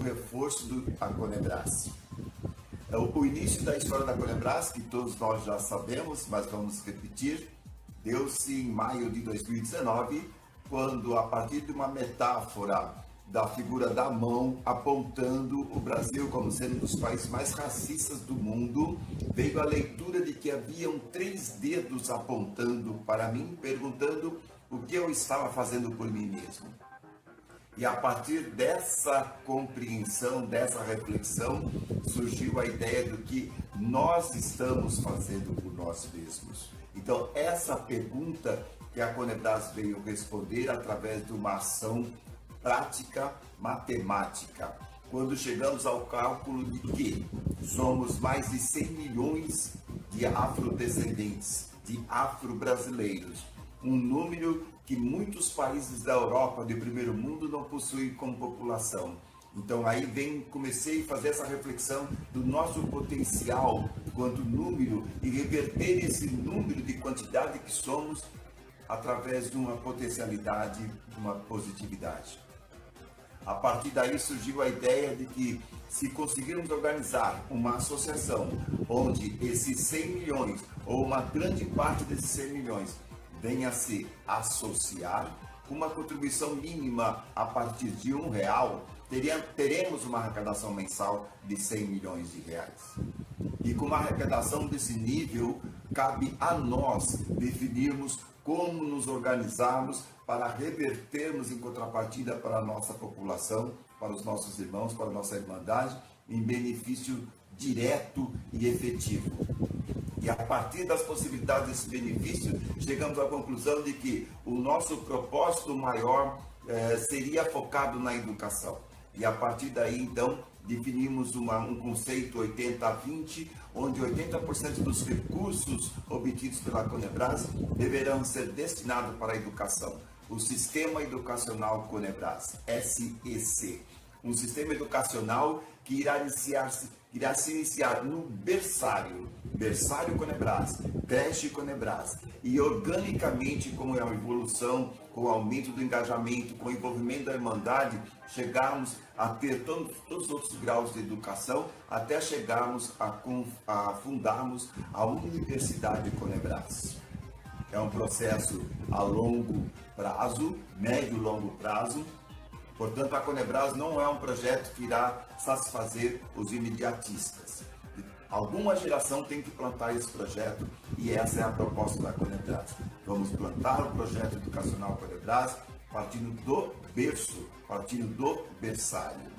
reforço da Conebras. O início da história da Conebras, que todos nós já sabemos, mas vamos repetir, deu-se em maio de 2019, quando, a partir de uma metáfora da figura da mão apontando o Brasil como sendo um dos países mais racistas do mundo, veio a leitura de que haviam 3 dedos apontando para mim, perguntando o que eu estava fazendo por mim mesmo. E a partir dessa compreensão, dessa reflexão, surgiu a ideia do que nós estamos fazendo por nós mesmos. Então, essa pergunta que a Conebras veio responder através de uma ação prática matemática, quando chegamos ao cálculo de que somos mais de 100 milhões de afrodescendentes, de afro-brasileiros, um número que muitos países da Europa, do primeiro mundo, não possuem como população. Então aí comecei a fazer essa reflexão do nosso potencial quanto número e reverter esse número de quantidade que somos através de uma potencialidade, de uma positividade. A partir daí surgiu a ideia de que, se conseguirmos organizar uma associação onde esses 100 milhões, ou uma grande parte desses 100 milhões, venha a se associar com uma contribuição mínima a partir de R$1, teremos uma arrecadação mensal de 100 milhões de reais. E com uma arrecadação desse nível, cabe a nós definirmos como nos organizarmos para revertermos em contrapartida para a nossa população, para os nossos irmãos, para a nossa irmandade, em benefício direto e efetivo. E a partir das possibilidades desse benefício, chegamos à conclusão de que o nosso propósito maior seria focado na educação. E a partir daí, então, definimos um conceito 80-20, onde 80% dos recursos obtidos pela Conebras deverão ser destinados para a educação. O Sistema Educacional Conebras, SEC. Um sistema educacional que irá se iniciar no berçário Conebras, creche Conebras, e organicamente, com a evolução, com o aumento do engajamento, com o envolvimento da Irmandade, chegarmos a ter todos os outros graus de educação, até chegarmos a fundarmos a Universidade Conebras. É um processo a longo prazo, médio e longo prazo. Portanto, a Conebras não é um projeto que irá satisfazer os imediatistas. Alguma geração tem que plantar esse projeto e essa é a proposta da Conebras. Vamos plantar o projeto educacional Conebras partindo do berço, partindo do berçário.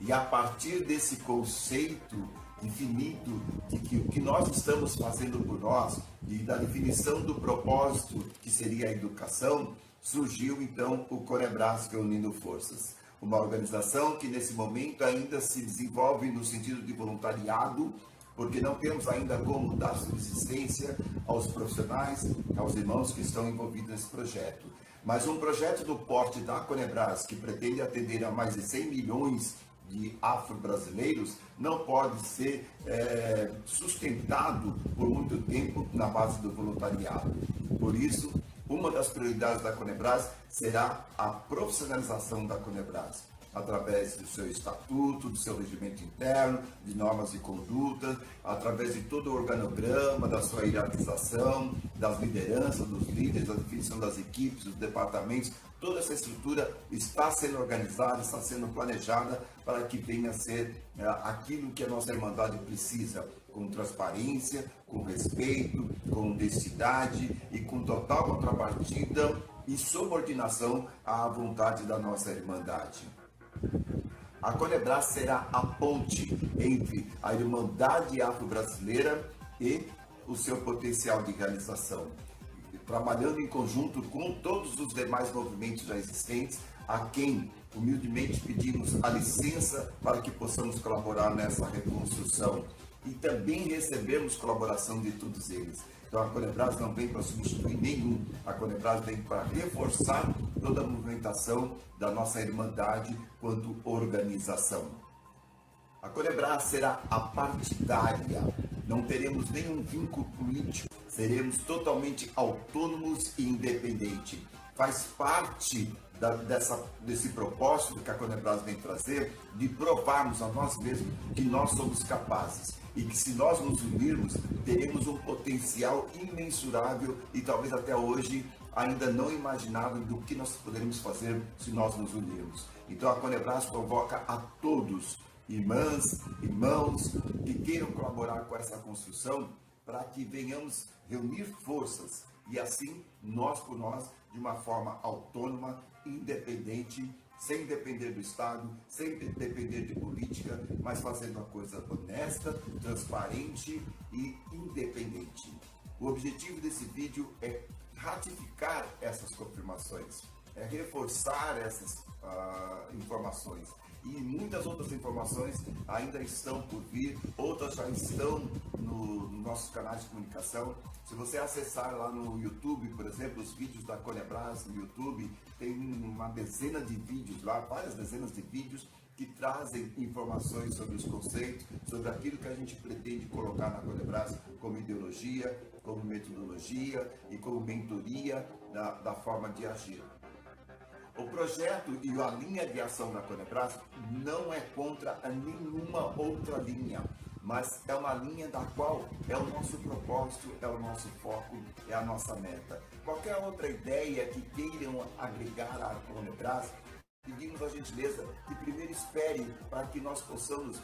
E a partir desse conceito infinito de que o que nós estamos fazendo por nós e da definição do propósito que seria a educação, surgiu então o Conebras Reunindo Forças, uma organização que nesse momento ainda se desenvolve no sentido de voluntariado, porque não temos ainda como dar subsistência aos profissionais, aos irmãos que estão envolvidos nesse projeto. Mas um projeto do porte da Conebras, que pretende atender a mais de 100 milhões de afro-brasileiros, não pode ser sustentado por muito tempo na base do voluntariado. Por isso, uma das prioridades da Conebras será a profissionalização da Conebras, através do seu estatuto, do seu regimento interno, de normas de conduta, através de todo o organograma, da sua hierarquização, das lideranças, dos líderes, da definição das equipes, dos departamentos. Toda essa estrutura está sendo organizada, está sendo planejada para que venha a ser aquilo que a nossa Irmandade precisa, com transparência, com respeito, com honestidade e com total contrapartida e subordinação à vontade da nossa Irmandade. A Conebras será a ponte entre a Irmandade Afro-Brasileira e o seu potencial de realização, trabalhando em conjunto com todos os demais movimentos já existentes, a quem humildemente pedimos a licença para que possamos colaborar nessa reconstrução e também recebemos colaboração de todos eles. Então a Conebras não vem para substituir nenhum, a Conebras vem para reforçar toda a movimentação da nossa Irmandade quanto organização. A Conebras será apartidária, não teremos nenhum vínculo político, seremos totalmente autônomos e independentes. faz parte desse propósito que a Conebras vem trazer, de provarmos a nós mesmos que nós somos capazes e que, se nós nos unirmos, teremos um potencial imensurável e talvez até hoje ainda não imaginado do que nós poderemos fazer se nós nos unirmos. Então a Conebras convoca a todos, irmãs, irmãos, que queiram colaborar com essa construção, para que venhamos reunir forças e assim, nós por nós, de uma forma autônoma, independente, sem depender do Estado, sem depender de política, mas fazendo uma coisa honesta, transparente e independente. O objetivo desse vídeo é ratificar essas confirmações, é reforçar essas informações. E muitas outras informações ainda estão por vir, outras já estão no nossos canais de comunicação. Se você acessar lá no YouTube, por exemplo, os vídeos da Conebras no YouTube, tem uma dezena de vídeos lá, várias dezenas de vídeos que trazem informações sobre os conceitos, sobre aquilo que a gente pretende colocar na Conebras como ideologia, como metodologia e como mentoria da forma de agir. O projeto e a linha de ação da Conebras não é contra nenhuma outra linha, mas é uma linha da qual é o nosso propósito, é o nosso foco, é a nossa meta. Qualquer outra ideia que queiram agregar à Conebras, pedimos a gentileza que primeiro espere para que nós possamos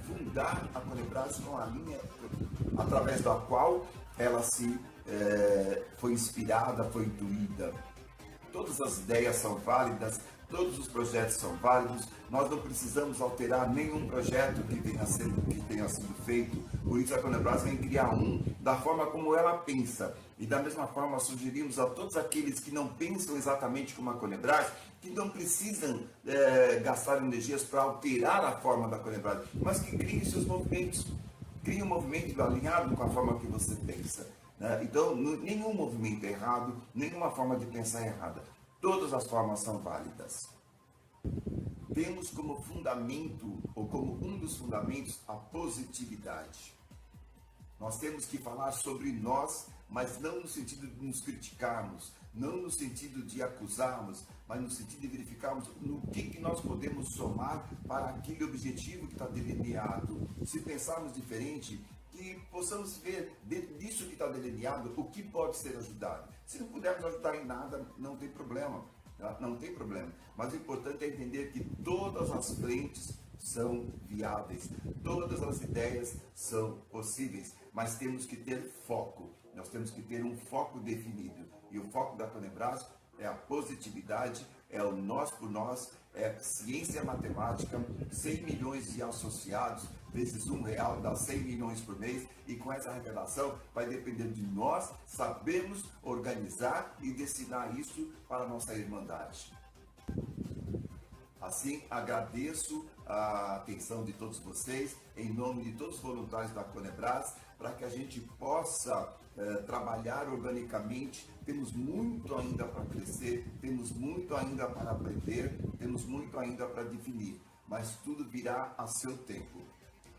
fundar a Conebras com a linha através da qual ela foi inspirada, foi intuída. Todas as ideias são válidas, todos os projetos são válidos, nós não precisamos alterar nenhum projeto que tenha sido feito, por isso a Conebras vem criar um da forma como ela pensa. E da mesma forma sugerimos a todos aqueles que não pensam exatamente como a Conebras, que não precisam gastar energias para alterar a forma da Conebras, mas que criem seus movimentos, criem um movimento alinhado com a forma que você pensa. Então, nenhum movimento é errado, nenhuma forma de pensar é errada. Todas as formas são válidas. Temos como fundamento, ou como um dos fundamentos, a positividade. Nós temos que falar sobre nós, mas não no sentido de nos criticarmos, não no sentido de acusarmos, mas no sentido de verificarmos no que nós podemos somar para aquele objetivo que está delineado. Se pensarmos diferente, que possamos ver dentro disso que está delineado o que pode ser ajudado. Se não pudermos ajudar em nada, não tem problema, tá? Não tem problema. Mas o importante é entender que todas as frentes são viáveis, todas as ideias são possíveis, mas temos que ter foco, nós temos que ter um foco definido. E o foco da Conebras é a positividade, é o nós por nós, é ciência matemática, 100 milhões de associados, vezes R$1 dá 100 milhões por mês, e com essa arrecadação vai depender de nós sabermos organizar e destinar isso para a nossa Irmandade. Assim, agradeço a atenção de todos vocês, em nome de todos os voluntários da Conebras, para que a gente possa trabalhar organicamente. Temos muito ainda para crescer, temos muito ainda para aprender, temos muito ainda para definir, mas tudo virá a seu tempo.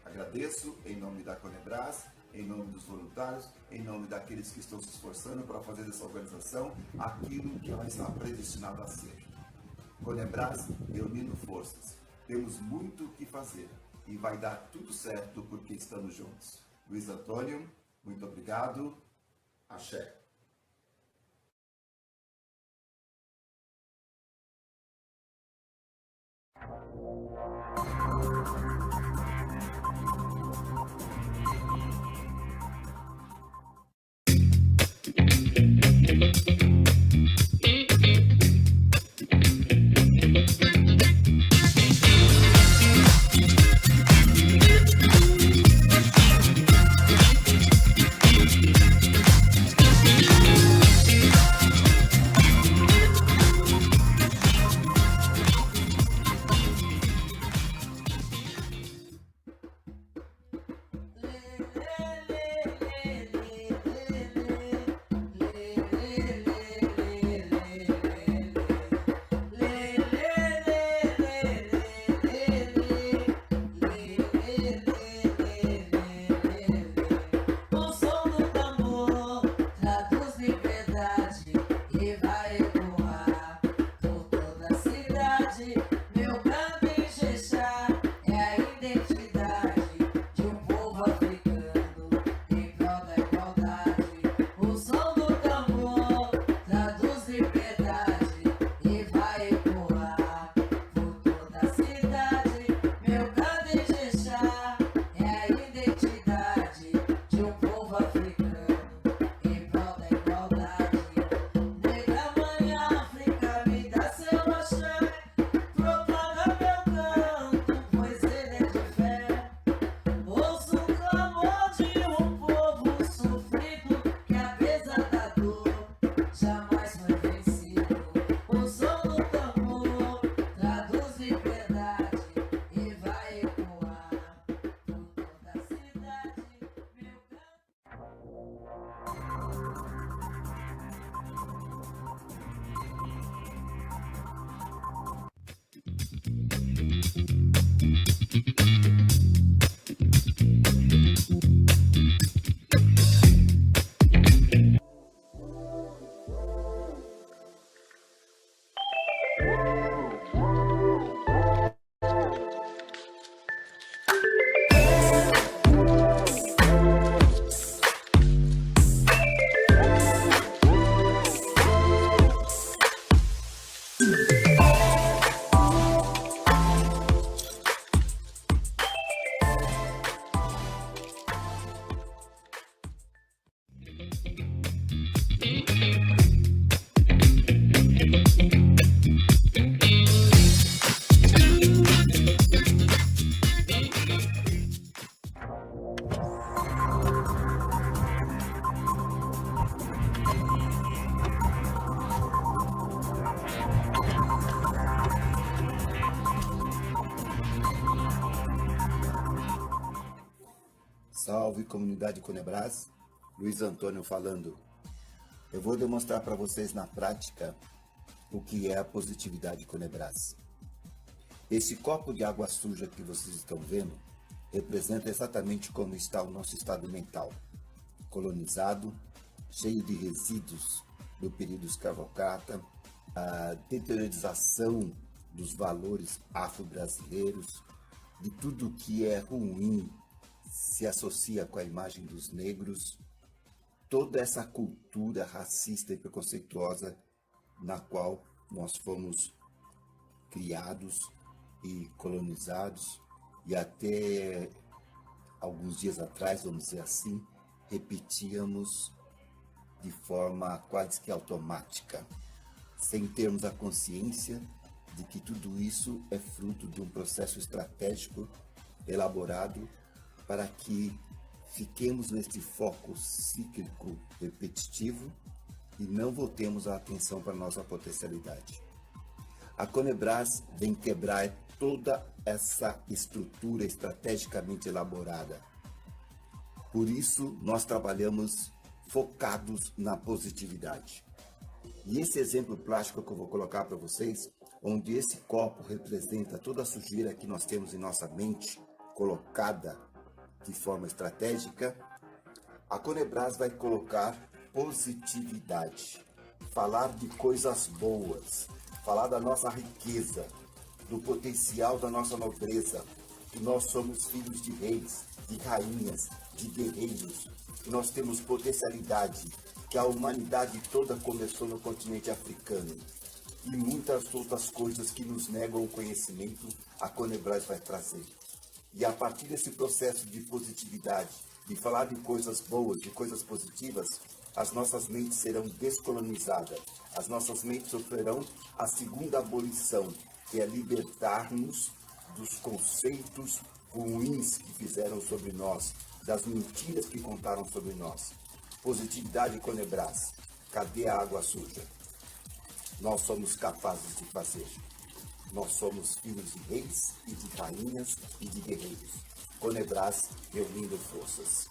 Agradeço em nome da Conebras, em nome dos voluntários, em nome daqueles que estão se esforçando para fazer dessa organização aquilo que ela está predestinada a ser. Conebras reunindo forças. Temos muito o que fazer e vai dar tudo certo porque estamos juntos. Luiz Antônio, muito obrigado. Axé. Salve comunidade Conebras, Luiz Antônio falando. Eu vou demonstrar para vocês na prática o que é a positividade Conebras. Esse copo de água suja que vocês estão vendo representa exatamente como está o nosso estado mental, colonizado, cheio de resíduos do período escravocrata, a deteriorização dos valores afro-brasileiros, de tudo que é ruim se associa com a imagem dos negros, toda essa cultura racista e preconceituosa na qual nós fomos criados e colonizados, e até alguns dias atrás, vamos dizer assim, repetíamos de forma quase que automática, sem termos a consciência de que tudo isso é fruto de um processo estratégico elaborado para que fiquemos neste foco cíclico repetitivo e não voltemos a atenção para a nossa potencialidade. A Conebras vem quebrar toda essa estrutura estrategicamente elaborada. Por isso, nós trabalhamos focados na positividade. E esse exemplo plástico que eu vou colocar para vocês, onde esse copo representa toda a sujeira que nós temos em nossa mente, colocada de forma estratégica, a Conebras vai colocar positividade, falar de coisas boas, falar da nossa riqueza, do potencial da nossa nobreza, que nós somos filhos de reis, de rainhas, de guerreiros, que nós temos potencialidade, que a humanidade toda começou no continente africano, e muitas outras coisas que nos negam o conhecimento, a Conebras vai trazer. E a partir desse processo de positividade, de falar de coisas boas, de coisas positivas, as nossas mentes serão descolonizadas. As nossas mentes sofrerão a segunda abolição, que é libertar-nos dos conceitos ruins que fizeram sobre nós, das mentiras que contaram sobre nós. Positividade Conebras. Cadê a água suja? Nós somos capazes de fazer. Nós somos filhos de reis e de rainhas e de guerreiros. Conebras reunindo forças.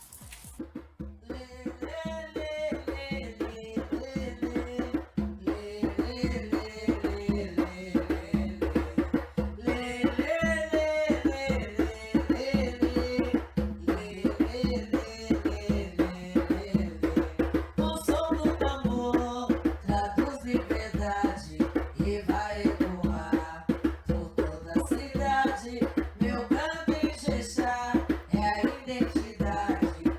O som do tambor traduz liberdade e vai ecoar por toda a cidade. Meu canto em Ijexá é a identidade.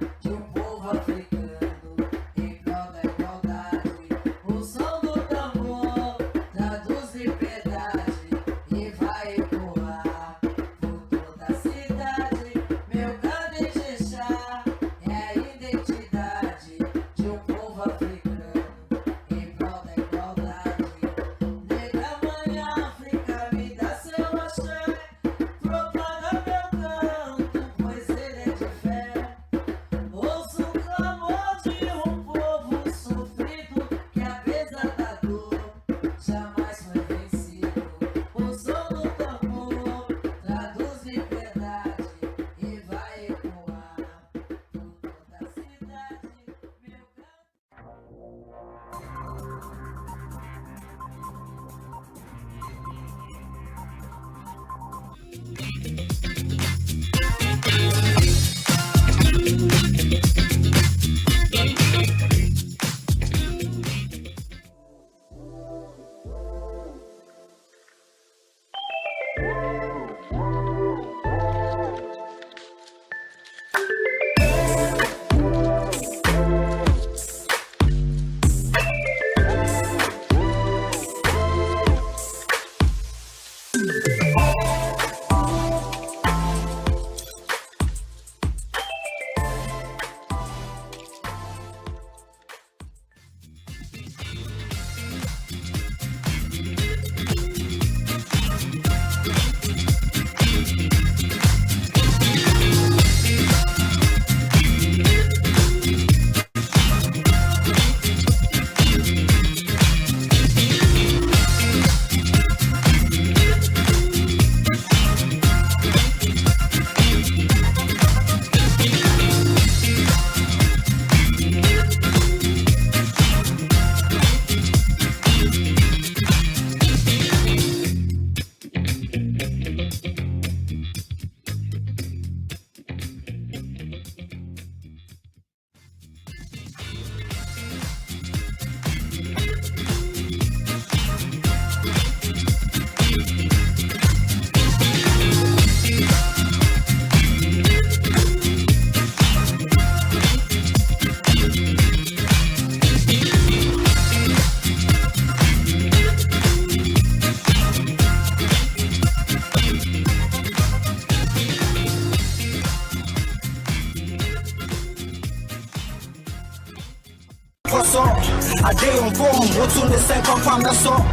day on form. What's on the second farm, that's all.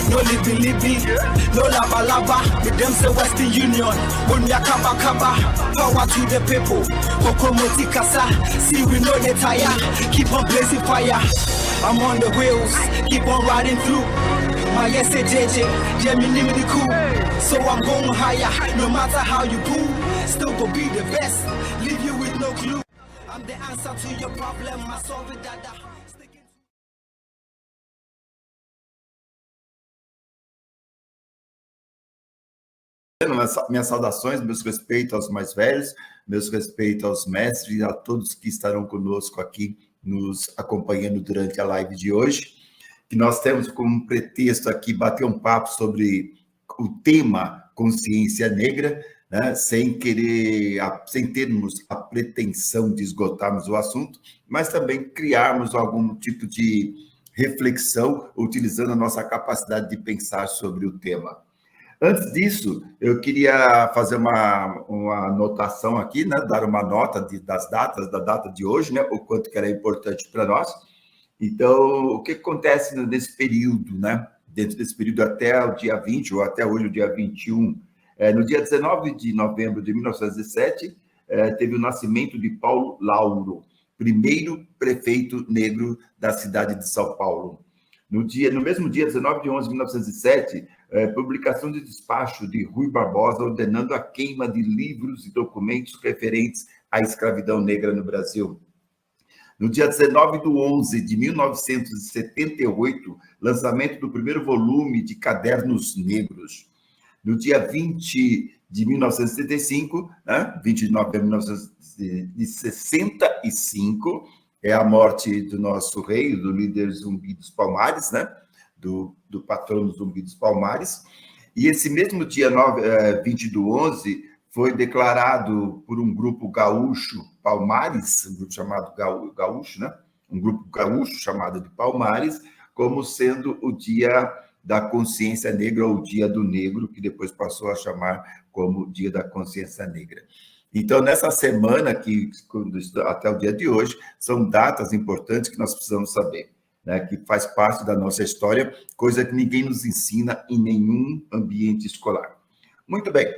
No libby, no lava, with them say Western Union. When we are kaba, power to the people. Kokomoti kasa, see we know the tire. Keep on blazing fire. I'm on the wheels, keep on riding through. My SJJ, Gemini the cool. So I'm going higher, no matter how you pull. Still go be the best, leave you with no clue. I'm the answer to your problem, I solve it, dada. Minhas saudações, meus respeitos aos mais velhos, meus respeitos aos mestres e a todos que estarão conosco aqui, nos acompanhando durante a live de hoje, que nós temos como pretexto aqui bater um papo sobre o tema consciência negra, né? sem termos a pretensão de esgotarmos o assunto, mas também criarmos algum tipo de reflexão, utilizando a nossa capacidade de pensar sobre o tema. Antes disso, eu queria fazer uma anotação aqui, né? Dar uma nota da data de hoje, né? O quanto que era importante para nós. Então, o que acontece nesse período, né? Dentro desse período até o dia 20, ou até hoje o dia 21, no dia 19 de novembro de 1907, teve o nascimento de Paulo Lauro, primeiro prefeito negro da cidade de São Paulo. No mesmo dia, 19 de 11 de 1907, publicação de despacho de Rui Barbosa ordenando a queima de livros e documentos referentes à escravidão negra no Brasil. No dia 19 de 11 de 1978, lançamento do primeiro volume de Cadernos Negros. No dia 20 de 1975, 20 de novembro de 1965, é a morte do nosso rei, do líder Zumbi dos Palmares, né? Do patrono Zumbi dos Palmares. E esse mesmo dia 20 do 11 foi declarado por um grupo gaúcho, Palmares, um grupo chamado gaúcho, né? Um grupo gaúcho chamado de Palmares, como sendo o dia da consciência negra, ou o dia do negro, que depois passou a chamar como dia da consciência negra. Então, nessa semana, até o dia de hoje, são datas importantes que nós precisamos saber, né? Que faz parte da nossa história, coisa que ninguém nos ensina em nenhum ambiente escolar. Muito bem.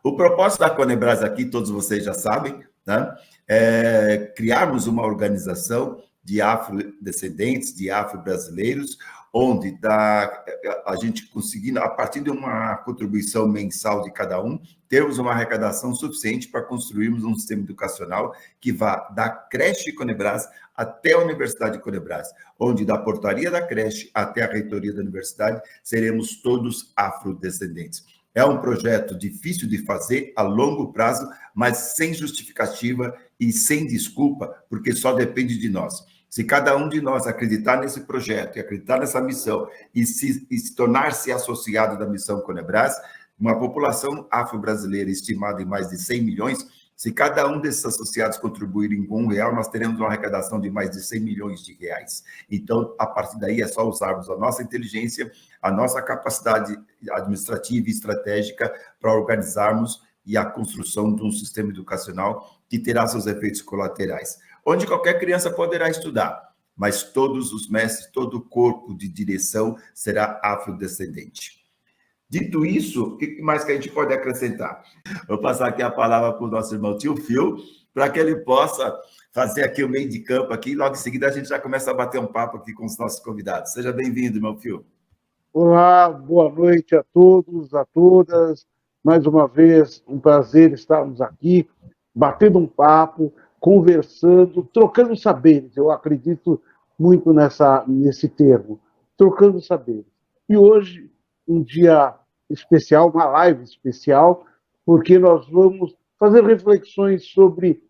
O propósito da Conebras aqui, todos vocês já sabem, né? É criarmos uma organização de afrodescendentes, de afro-brasileiros, onde a gente conseguindo, a partir de uma contribuição mensal de cada um, termos uma arrecadação suficiente para construirmos um sistema educacional que vá da creche Conebras até a Universidade Conebras, onde da portaria da creche até a reitoria da universidade, seremos todos afrodescendentes. É um projeto difícil de fazer a longo prazo, mas sem justificativa e sem desculpa, porque só depende de nós. Se cada um de nós acreditar nesse projeto e acreditar nessa missão e se tornar-se associado da missão Conebras, uma população afro-brasileira estimada em mais de 100 milhões, se cada um desses associados contribuírem com R$1, nós teremos uma arrecadação de mais de 100 milhões de reais. Então, a partir daí, é só usarmos a nossa inteligência, a nossa capacidade administrativa e estratégica para organizarmos e a construção de um sistema educacional que terá seus efeitos colaterais, onde qualquer criança poderá estudar, mas todos os mestres, todo o corpo de direção será afrodescendente. Dito isso, o que mais que a gente pode acrescentar? Vou passar aqui a palavra para o nosso irmão Tio Phil, para que ele possa fazer aqui o meio de campo aqui, e logo em seguida a gente já começa a bater um papo aqui com os nossos convidados. Seja bem-vindo, irmão Phil. Olá, boa noite a todos, a todas. Mais uma vez, um prazer estarmos aqui, batendo um papo, conversando, trocando saberes. Eu acredito muito nesse termo, trocando saberes. E hoje, um dia especial, uma live especial, porque nós vamos fazer reflexões sobre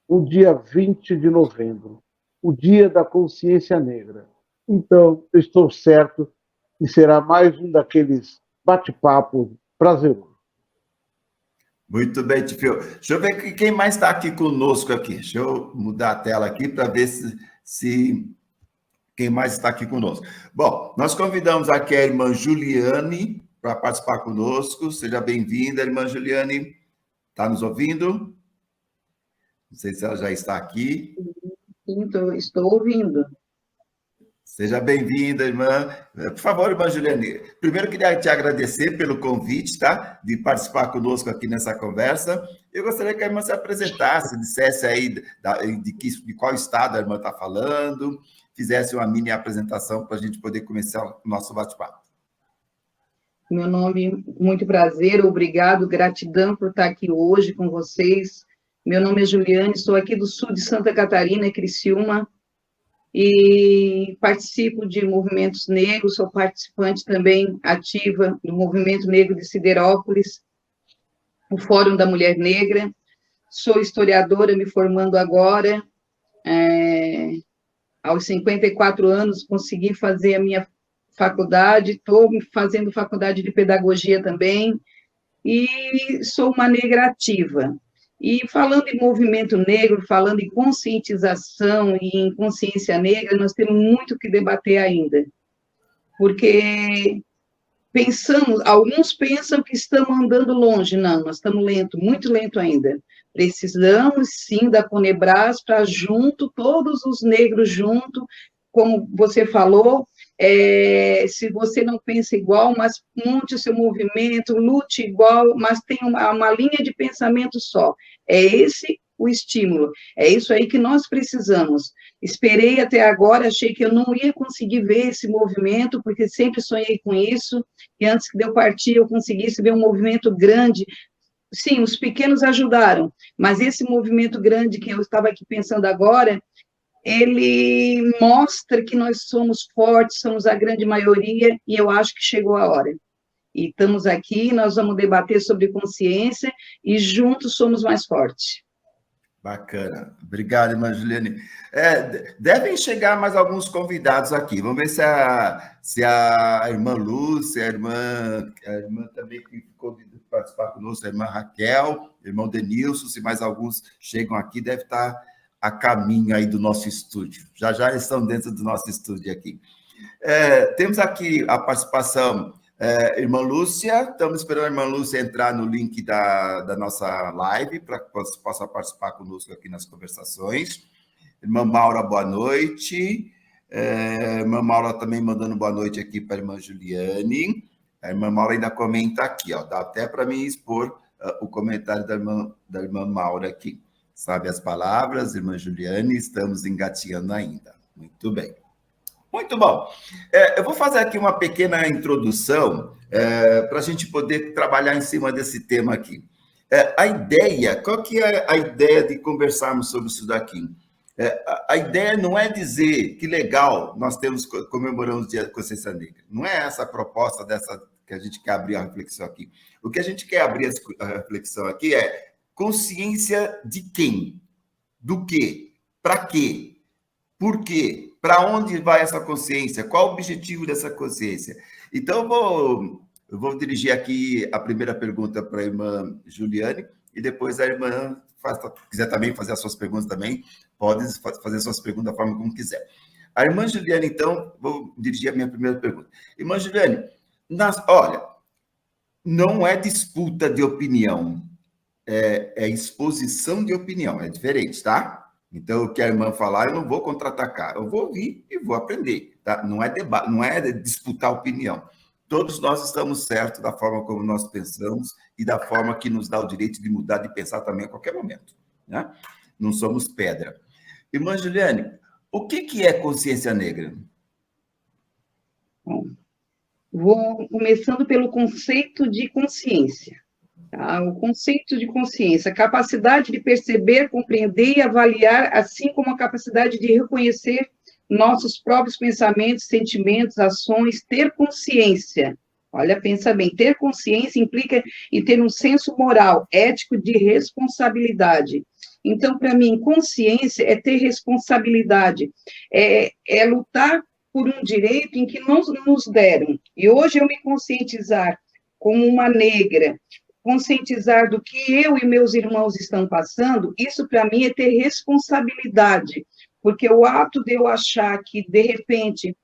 o dia 20 de novembro, o Dia da Consciência Negra. Então, eu estou certo que será mais um daqueles bate-papos prazerosos. Muito bem, Tio. Deixa eu ver quem mais está aqui conosco aqui. Deixa eu mudar a tela aqui para ver se quem mais está aqui conosco. Bom, nós convidamos aqui a irmã Juliane para participar conosco. Seja bem-vinda, irmã Juliane. Está nos ouvindo? Não sei se ela já está aqui. Sim, estou ouvindo. Seja bem-vinda, irmã. Por favor, irmã Juliane, primeiro queria te agradecer pelo convite, tá? De participar conosco aqui nessa conversa. Eu gostaria que a irmã se apresentasse, dissesse aí de qual estado a irmã está falando, fizesse uma mini apresentação para a gente poder começar o nosso bate-papo. Meu nome, muito prazer, obrigado, gratidão por estar aqui hoje com vocês. Meu nome é Juliane, sou aqui do sul de Santa Catarina, Criciúma, e participo de movimentos negros, sou participante também ativa do Movimento Negro de Siderópolis, o Fórum da Mulher Negra, sou historiadora, me formando agora, aos 54 anos consegui fazer a minha faculdade, estou fazendo faculdade de pedagogia também, e sou uma negra ativa. E falando em movimento negro, falando em conscientização e em consciência negra, nós temos muito que debater ainda, porque alguns pensam que estamos andando longe, não, nós estamos lento, muito lento ainda. Precisamos, sim, da Conebras para todos os negros juntos, como você falou, se você não pensa igual, mas monte o seu movimento, lute igual, mas tem uma linha de pensamento só. É esse o estímulo, é isso aí que nós precisamos. Esperei até agora, achei que eu não ia conseguir ver esse movimento, porque sempre sonhei com isso, e antes de eu partir, eu conseguisse ver um movimento grande. Sim, os pequenos ajudaram, mas esse movimento grande que eu estava aqui pensando agora, ele mostra que nós somos fortes, somos a grande maioria, e eu acho que chegou a hora. E estamos aqui, nós vamos debater sobre consciência, e juntos somos mais fortes. Bacana. Obrigado, irmã Juliane. Devem chegar mais alguns convidados aqui. Vamos ver se a irmã Lúcia, a irmã também que ficou de participar conosco, a irmã Raquel, o irmão Denilson, se mais alguns chegam aqui, deve estar a caminho aí do nosso estúdio. Já estão dentro do nosso estúdio aqui. Temos aqui a participação, irmã Lúcia, estamos esperando a irmã Lúcia entrar no link da nossa live, para que possa participar conosco aqui nas conversações. Irmã Maura, boa noite. Irmã Maura também mandando boa noite aqui para a irmã Juliane. A irmã Maura ainda comenta aqui, ó, dá até para mim expor o comentário da irmã Maura aqui. Sabe as palavras, irmã Juliane, estamos engateando ainda. Muito bem. Muito bom. Eu vou fazer aqui uma pequena introdução para a gente poder trabalhar em cima desse tema aqui. Qual que é a ideia de conversarmos sobre isso daqui? A ideia não é dizer que legal, nós comemoramos o Dia da Consciência Negra. Não é essa a proposta que a gente quer abrir a reflexão aqui. O que a gente quer abrir a reflexão aqui é consciência de quem? Do quê? Para quê? Por quê? Para onde vai essa consciência? Qual o objetivo dessa consciência? Então, eu vou dirigir aqui a primeira pergunta para a irmã Juliane, e depois a irmã, se quiser também fazer as suas perguntas também, pode fazer suas perguntas da forma como quiser. A irmã Juliane, então, vou dirigir a minha primeira pergunta. Irmã Juliane, olha, não é disputa de opinião, é exposição de opinião, é diferente, tá? Então, o que a irmã falar, eu não vou contra-atacar, eu vou ouvir e vou aprender, tá? Não é debate, não é disputar opinião. Todos nós estamos certos da forma como nós pensamos e da forma que nos dá o direito de mudar de pensar também a qualquer momento, né? Não somos pedra. Irmã Juliane, o que é consciência negra? Bom, vou começando pelo conceito de consciência. Tá? O conceito de consciência, capacidade de perceber, compreender e avaliar, assim como a capacidade de reconhecer nossos próprios pensamentos, sentimentos, ações, ter consciência. Olha, pensa bem, ter consciência implica em ter um senso moral, ético de responsabilidade. Então, para mim, consciência é ter responsabilidade, é lutar por um direito em que não nos deram. E hoje eu me conscientizar como uma negra, conscientizar do que eu e meus irmãos estão passando, isso para mim é ter responsabilidade, porque o ato de eu achar que, de repente,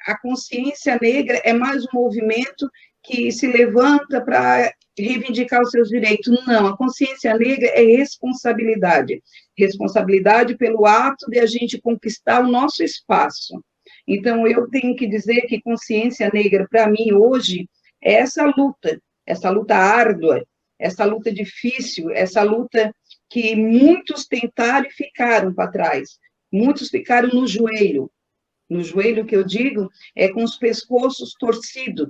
a consciência negra é mais um movimento que se levanta para reivindicar os seus direitos. Não, a consciência negra é responsabilidade. Responsabilidade pelo ato de a gente conquistar o nosso espaço. Então, eu tenho que dizer que consciência negra, para mim, hoje, é essa luta árdua, essa luta difícil, essa luta que muitos tentaram e ficaram para trás. Muitos ficaram no joelho que eu digo, é com os pescoços torcidos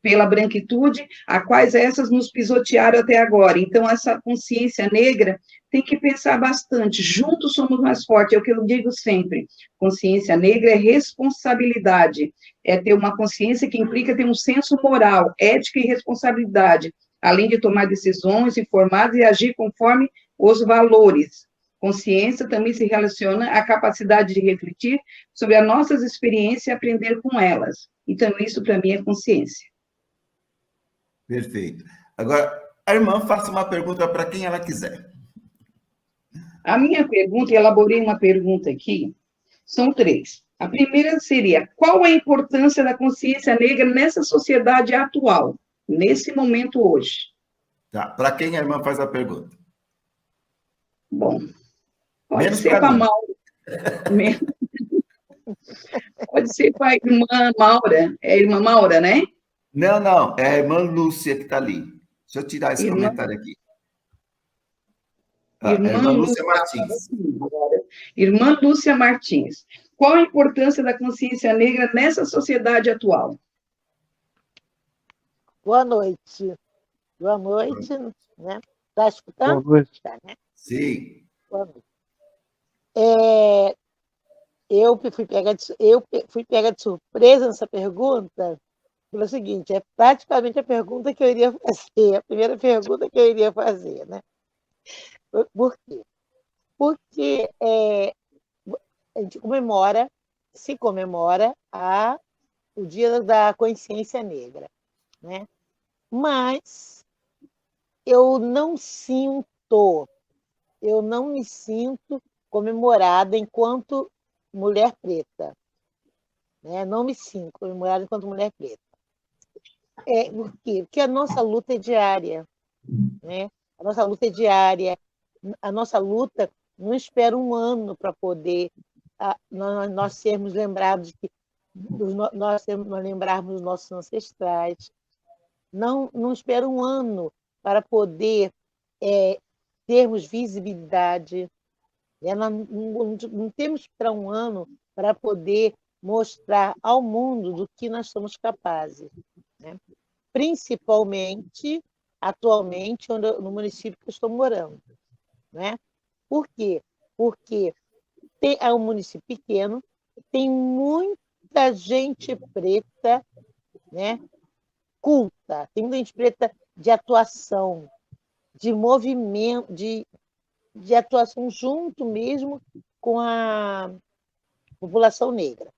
pela branquitude, a quais essas nos pisotearam até agora. Então, essa consciência negra tem que pensar bastante. Juntos somos mais fortes, é o que eu digo sempre. Consciência negra é responsabilidade, é ter uma consciência que implica ter um senso moral, ética e responsabilidade, além de tomar decisões informadas e agir conforme os valores. Consciência também se relaciona à capacidade de refletir sobre as nossas experiências e aprender com elas. Então, isso para mim é consciência. Perfeito. Agora, a irmã faça uma pergunta para quem ela quiser. A minha pergunta, elaborei uma pergunta aqui, são 3. A primeira seria: qual a importância da consciência negra nessa sociedade atual, nesse momento hoje? Tá. Para quem a irmã faz a pergunta? Bom, pode Menos ser para para a mim. Maura. Pode ser para a irmã Maura. É a irmã Maura, né? Não, é a irmã Lúcia que está ali. Deixa eu tirar esse Irmã, comentário aqui. A irmã irmã Lúcia Lúcia, Martins. irmã Lúcia Martins. Qual a importância da consciência negra nessa sociedade atual? Boa noite. Boa noite, né? Está escutando? Boa noite. Tá, né? Sim. Boa noite. Eu fui pega de surpresa nessa pergunta, pelo seguinte, é praticamente a pergunta que eu iria fazer, a primeira pergunta que eu iria fazer, né? Por quê? Porque a gente se comemora o Dia da Consciência Negra, né? Mas eu não me sinto comemorada enquanto mulher preta, né? Não me sinto comemorada enquanto mulher preta. Por quê? Porque a nossa luta é diária, né? A nossa luta é diária, a nossa luta não espera um ano para poder nós sermos lembrados nós lembrarmos dos nossos ancestrais. Não espera um ano para poder termos visibilidade. Né? Não temos para um ano para poder mostrar ao mundo do que nós somos capazes. Né? Principalmente, atualmente, no município que eu estou morando. Né? Por quê? Porque é um município pequeno, tem muita gente preta, né? Culta, tem muita gente preta de atuação, de movimento, de atuação junto mesmo com a população negra.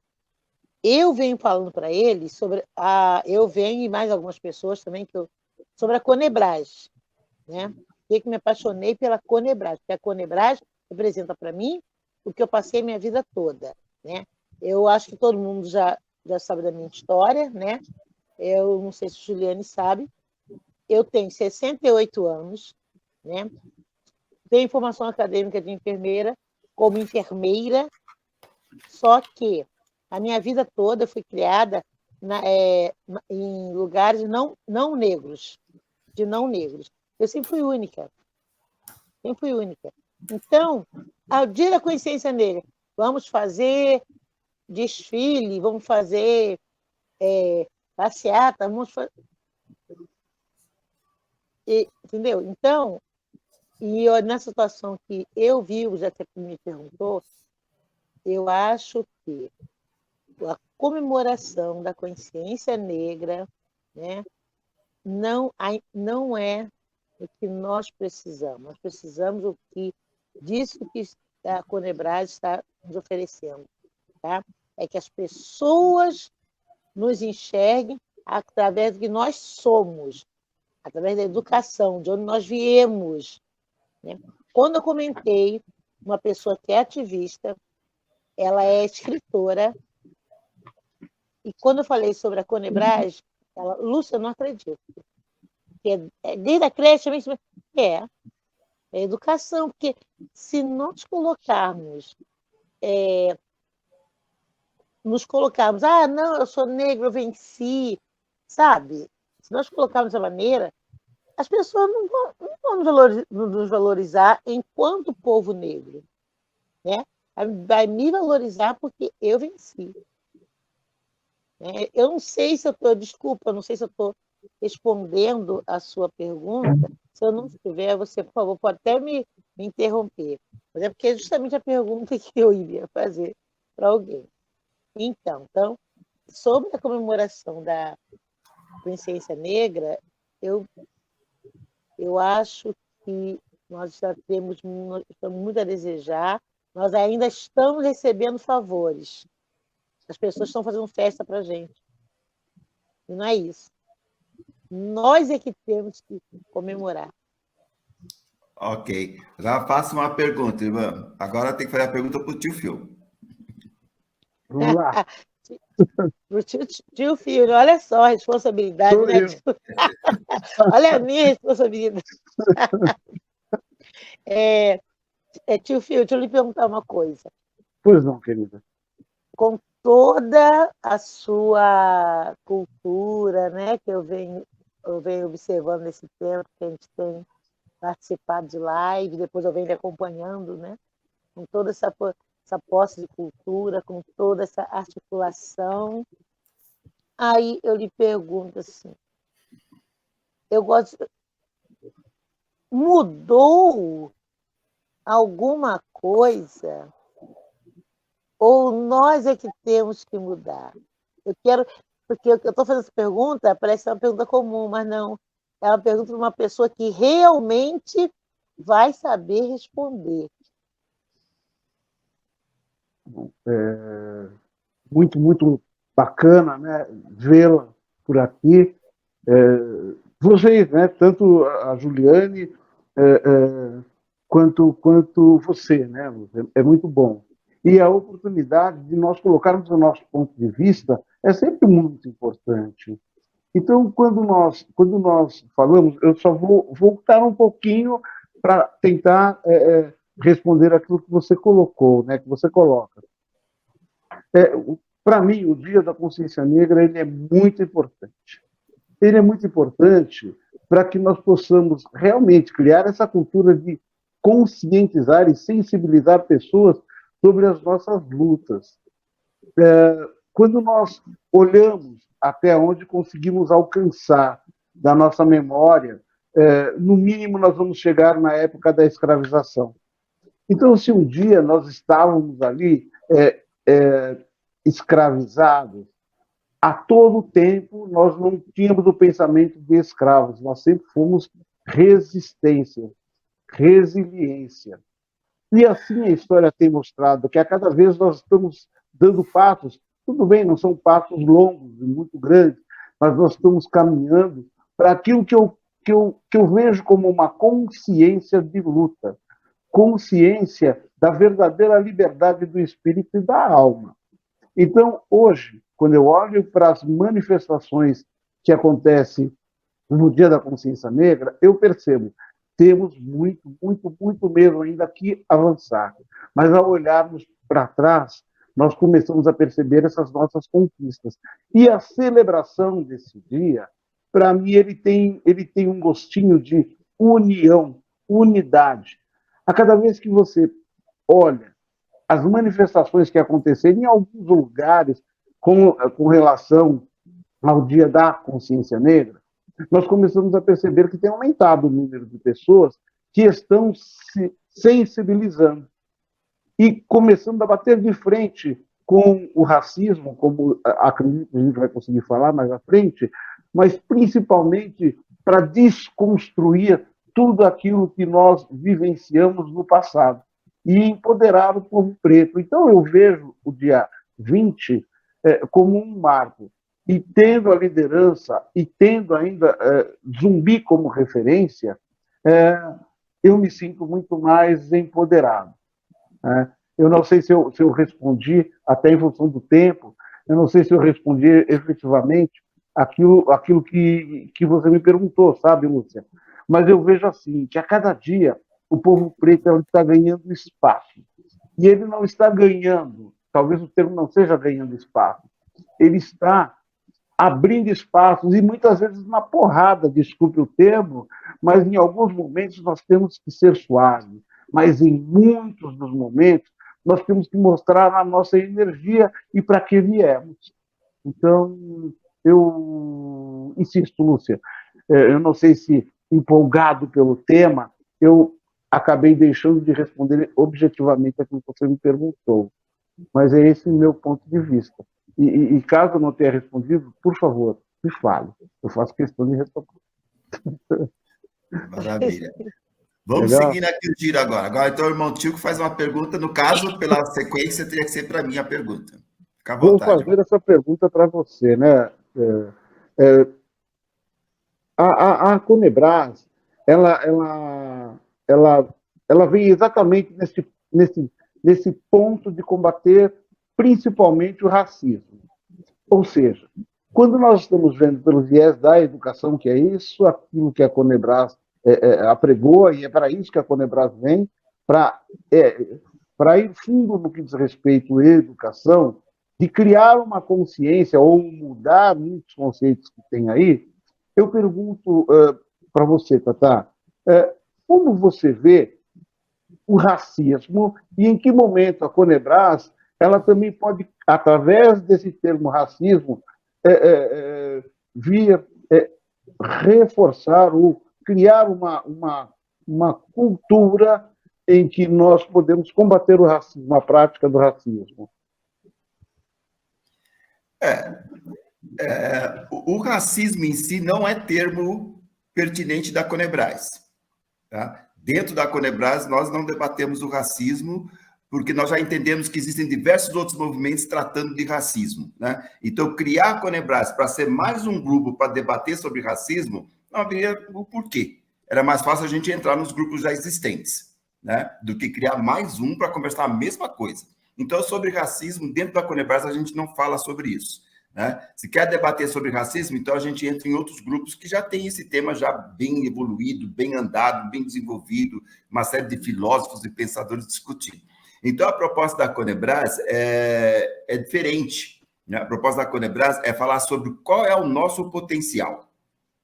Eu venho falando para eles eu venho e mais algumas pessoas também sobre a Conebras, né? Eu que me apaixonei pela Conebras, porque a Conebras representa para mim o que eu passei a minha vida toda, né? Eu acho que todo mundo já sabe da minha história, né? Eu não sei se a Juliane sabe. Eu tenho 68 anos, né? Tenho formação acadêmica de enfermeira, como enfermeira, só que a minha vida toda eu fui criada em lugares não negros, de não negros. Eu sempre fui única. Sempre fui única. Então, ao Dia da Consciência Negra, vamos fazer desfile, vamos fazer passeata, vamos fazer... Entendeu? Então, nessa situação que eu vi, já que me perguntou, eu acho que a comemoração da consciência negra, né, não é o que nós precisamos. Nós precisamos disso que a Conebras está nos oferecendo. Tá? É que as pessoas nos enxerguem através do que nós somos, através da educação, de onde nós viemos. Né? Quando eu comentei, uma pessoa que é ativista, ela é escritora, e quando eu falei sobre a Conebras, ela, Lúcia, eu não acredito. Desde a creche, é educação, porque se nós colocarmos nos colocarmos, ah, não, eu sou negro, eu venci, sabe? Se nós colocarmos dessa maneira, as pessoas não vão nos valorizar enquanto povo negro, né? Vai me valorizar porque eu venci. Eu não sei se eu estou, desculpa, eu não sei se eu estou respondendo a sua pergunta. Se eu não estiver, você, por favor, pode até me interromper. Mas é porque é justamente a pergunta que eu iria fazer para alguém. Então, sobre a comemoração da consciência negra, eu acho que nós já temos muito a desejar, nós ainda estamos recebendo favores. As pessoas estão fazendo festa para a gente. E não é isso. Nós é que temos que comemorar. Ok. Já faço uma pergunta, irmã. Agora tem que fazer a pergunta para o tio Phil. Vamos lá. Pro tio Phil, olha só a responsabilidade, Sou né? eu. Olha a minha responsabilidade. Tio Phil, deixa eu lhe perguntar uma coisa. Pois não, querida. Com toda a sua cultura, né, que eu venho observando nesse tempo, que a gente tem participado de live, depois eu venho lhe acompanhando, né, com toda essa posse de cultura, com toda essa articulação. Aí eu lhe pergunto assim, mudou alguma coisa ou nós é que temos que mudar? Porque eu estou fazendo essa pergunta, parece uma pergunta comum, mas não. É uma pergunta de uma pessoa que realmente vai saber responder. Muito, muito bacana, né, vê-la por aqui. Vocês, né, tanto a Juliane quanto você, né, é muito bom. E a oportunidade de nós colocarmos o nosso ponto de vista é sempre muito importante. Então, quando nós falamos, eu só vou voltar um pouquinho para tentar responder aquilo que você colocou, né, que você coloca. Para mim, o Dia da Consciência Negra ele é muito importante. Ele é muito importante para que nós possamos realmente criar essa cultura de conscientizar e sensibilizar pessoas sobre as nossas lutas. Quando nós olhamos até onde conseguimos alcançar da nossa memória, no mínimo nós vamos chegar na época da escravização. Então, se um dia nós estávamos ali escravizados, a todo tempo nós não tínhamos o pensamento de escravos, nós sempre fomos resistência, resiliência. E assim a história tem mostrado que a cada vez nós estamos dando passos, tudo bem, não são passos longos e muito grandes, mas nós estamos caminhando para aquilo que eu vejo como uma consciência de luta, consciência da verdadeira liberdade do espírito e da alma. Então, hoje, quando eu olho para as manifestações que acontecem no Dia da Consciência Negra, eu percebo temos muito, muito, muito mesmo ainda que avançar. Mas ao olharmos para trás, nós começamos a perceber essas nossas conquistas. E a celebração desse dia, para mim, ele tem um gostinho de união, unidade. A cada vez que você olha as manifestações que aconteceram em alguns lugares com relação ao Dia da Consciência Negra, nós começamos a perceber que tem aumentado o número de pessoas que estão se sensibilizando e começando a bater de frente com o racismo, como acredito que a gente vai conseguir falar mais à frente, mas principalmente para desconstruir tudo aquilo que nós vivenciamos no passado e empoderar o povo preto. Então eu vejo o dia 20 como um marco. E tendo a liderança, e tendo ainda Zumbi como referência, eu me sinto muito mais empoderado. Eu não sei se eu respondi, até em função do tempo, eu não sei se eu respondi efetivamente aquilo que você me perguntou, sabe, Lúcia? Mas eu vejo assim, que a cada dia o povo preto está ganhando espaço. E ele não está ganhando talvez o termo não seja ganhando espaço, ele está abrindo espaços, e muitas vezes na porrada, desculpe o termo, mas em alguns momentos nós temos que ser suaves, mas em muitos dos momentos nós temos que mostrar a nossa energia e para que viemos. Então, eu insisto, Lúcia, eu não sei se empolgado pelo tema, eu acabei deixando de responder objetivamente aquilo que você me perguntou, mas é esse o meu ponto de vista. E caso eu não tenha respondido, por favor, me fale. Eu faço questão de responder. Maravilha. Vamos Legal? seguir aqui o giro agora. Agora, então, o irmão Tio que faz uma pergunta. No caso, pela sequência, teria que ser para mim a pergunta. Fica à Vou vontade. fazer essa pergunta para você, né? A Conebras, ela vem exatamente nesse ponto de combater principalmente o racismo. Ou seja, quando nós estamos vendo pelo viés da educação, que é isso, aquilo que a Conebras apregou, e é para isso que a Conebras vem, para ir fundo no que diz respeito à educação, de criar uma consciência ou mudar muitos conceitos que tem aí, eu pergunto para você, Tatá, como você vê o racismo e em que momento a Conebras ela também pode, através desse termo racismo, vir reforçar ou criar uma cultura em que nós podemos combater o racismo, a prática do racismo. O racismo em si não é termo pertinente da Conebras. Tá? Dentro da Conebras, nós não debatemos o racismo, porque nós já entendemos que existem diversos outros movimentos tratando de racismo. Né? Então, criar a Conebras para ser mais um grupo para debater sobre racismo, não haveria o porquê. Era mais fácil a gente entrar nos grupos já existentes, né? Do que criar mais um para conversar a mesma coisa. Então, sobre racismo, dentro da Conebras, a gente não fala sobre isso. Né? Se quer debater sobre racismo, então a gente entra em outros grupos que já têm esse tema já bem evoluído, bem andado, bem desenvolvido, uma série de filósofos e pensadores discutindo. Então, a proposta da Conebras é diferente. Né? A proposta da Conebras é falar sobre qual é o nosso potencial.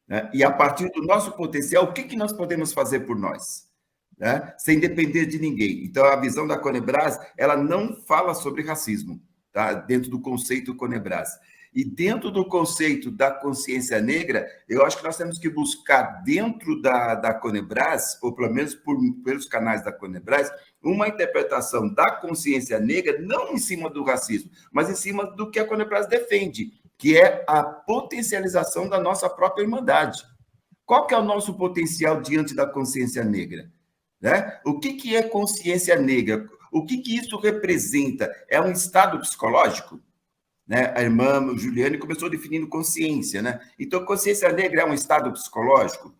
Né? E, a partir do nosso potencial, o que nós podemos fazer por nós? Né? Sem depender de ninguém. Então, a visão da Conebras, ela não fala sobre racismo, tá? Dentro do conceito Conebras. E dentro do conceito da consciência negra, eu acho que nós temos que buscar dentro da Conebras, ou pelo menos pelos canais da Conebras, uma interpretação da consciência negra, não em cima do racismo, mas em cima do que a Conebras defende, que é a potencialização da nossa própria irmandade. Qual que é o nosso potencial diante da consciência negra? Né? O que é consciência negra? O que isso representa? É um estado psicológico? Né? A irmã Juliane começou definindo consciência. Né? Então, consciência negra é um estado psicológico?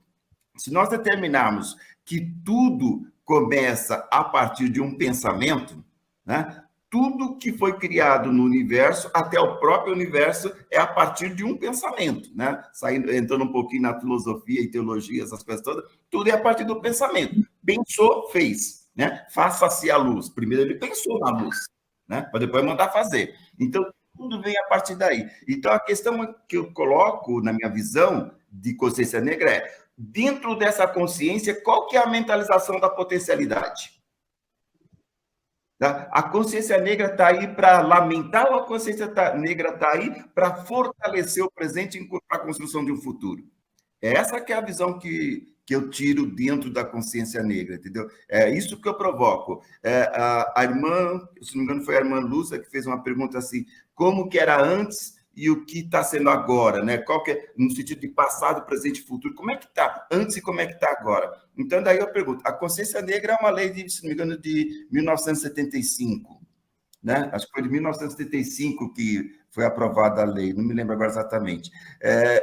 Se nós determinarmos que tudo começa a partir de um pensamento, né? Tudo que foi criado no universo, até o próprio universo, é a partir de um pensamento. Né? Entrando um pouquinho na filosofia e teologia, essas coisas todas, tudo é a partir do pensamento. Pensou, fez. Né? Faça-se a luz. Primeiro ele pensou na luz, né? Para depois mandar fazer. Então, tudo vem a partir daí. Então, a questão que eu coloco na minha visão de consciência negra é, dentro dessa consciência, qual que é a mentalização da potencialidade? Tá? A consciência negra está aí para lamentar, ou a consciência negra está aí para fortalecer o presente para a construção de um futuro? Essa que é a visão que eu tiro dentro da consciência negra, entendeu? É isso que eu provoco. A irmã, se não me engano, foi a irmã Lúcia que fez uma pergunta assim, como que era antes e o que está sendo agora, né? Qual que é, no sentido de passado, presente e futuro, como é que está antes e como é que está agora? Então, daí eu pergunto, a consciência negra é uma lei, se não me engano, de 1975, né? Acho que foi de 1975 que foi aprovada a lei, não me lembro agora exatamente.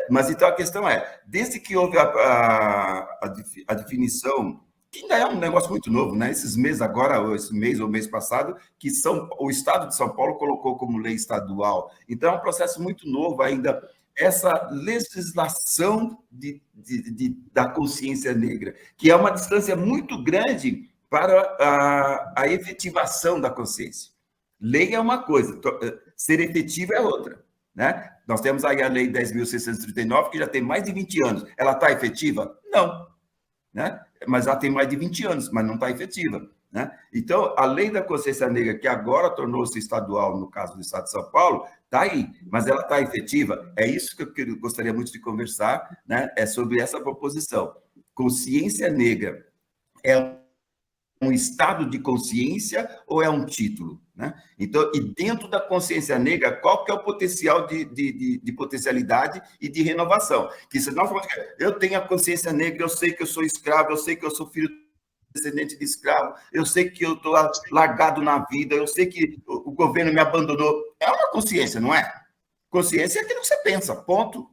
Mas então a questão é, desde que houve a definição, que ainda é um negócio muito novo, né? Esses meses agora, ou esse mês ou mês passado, que o Estado de São Paulo colocou como lei estadual. Então é um processo muito novo ainda, essa legislação da consciência negra, que é uma distância muito grande para a efetivação da consciência. Lei é uma coisa, ser efetivo é outra, né? Nós temos aí a Lei 10.639, que já tem mais de 20 anos. Ela está efetiva? Não, né? Mas ela tem mais de 20 anos, mas não está efetiva, né? Então, a Lei da Consciência Negra, que agora tornou-se estadual, no caso do Estado de São Paulo, está aí, mas ela está efetiva? É isso que eu gostaria muito de conversar, né? É sobre essa proposição. Consciência negra é um estado de consciência ou é um título, né? Então, e dentro da consciência negra, qual que é o potencial de potencialidade e de renovação? Que se nós falamos que eu tenho a consciência negra, eu sei que eu sou escravo, eu sei que eu sou filho descendente de escravo, eu sei que eu estou largado na vida, eu sei que o governo me abandonou. É uma consciência, não é? Consciência é aquilo que você pensa, ponto.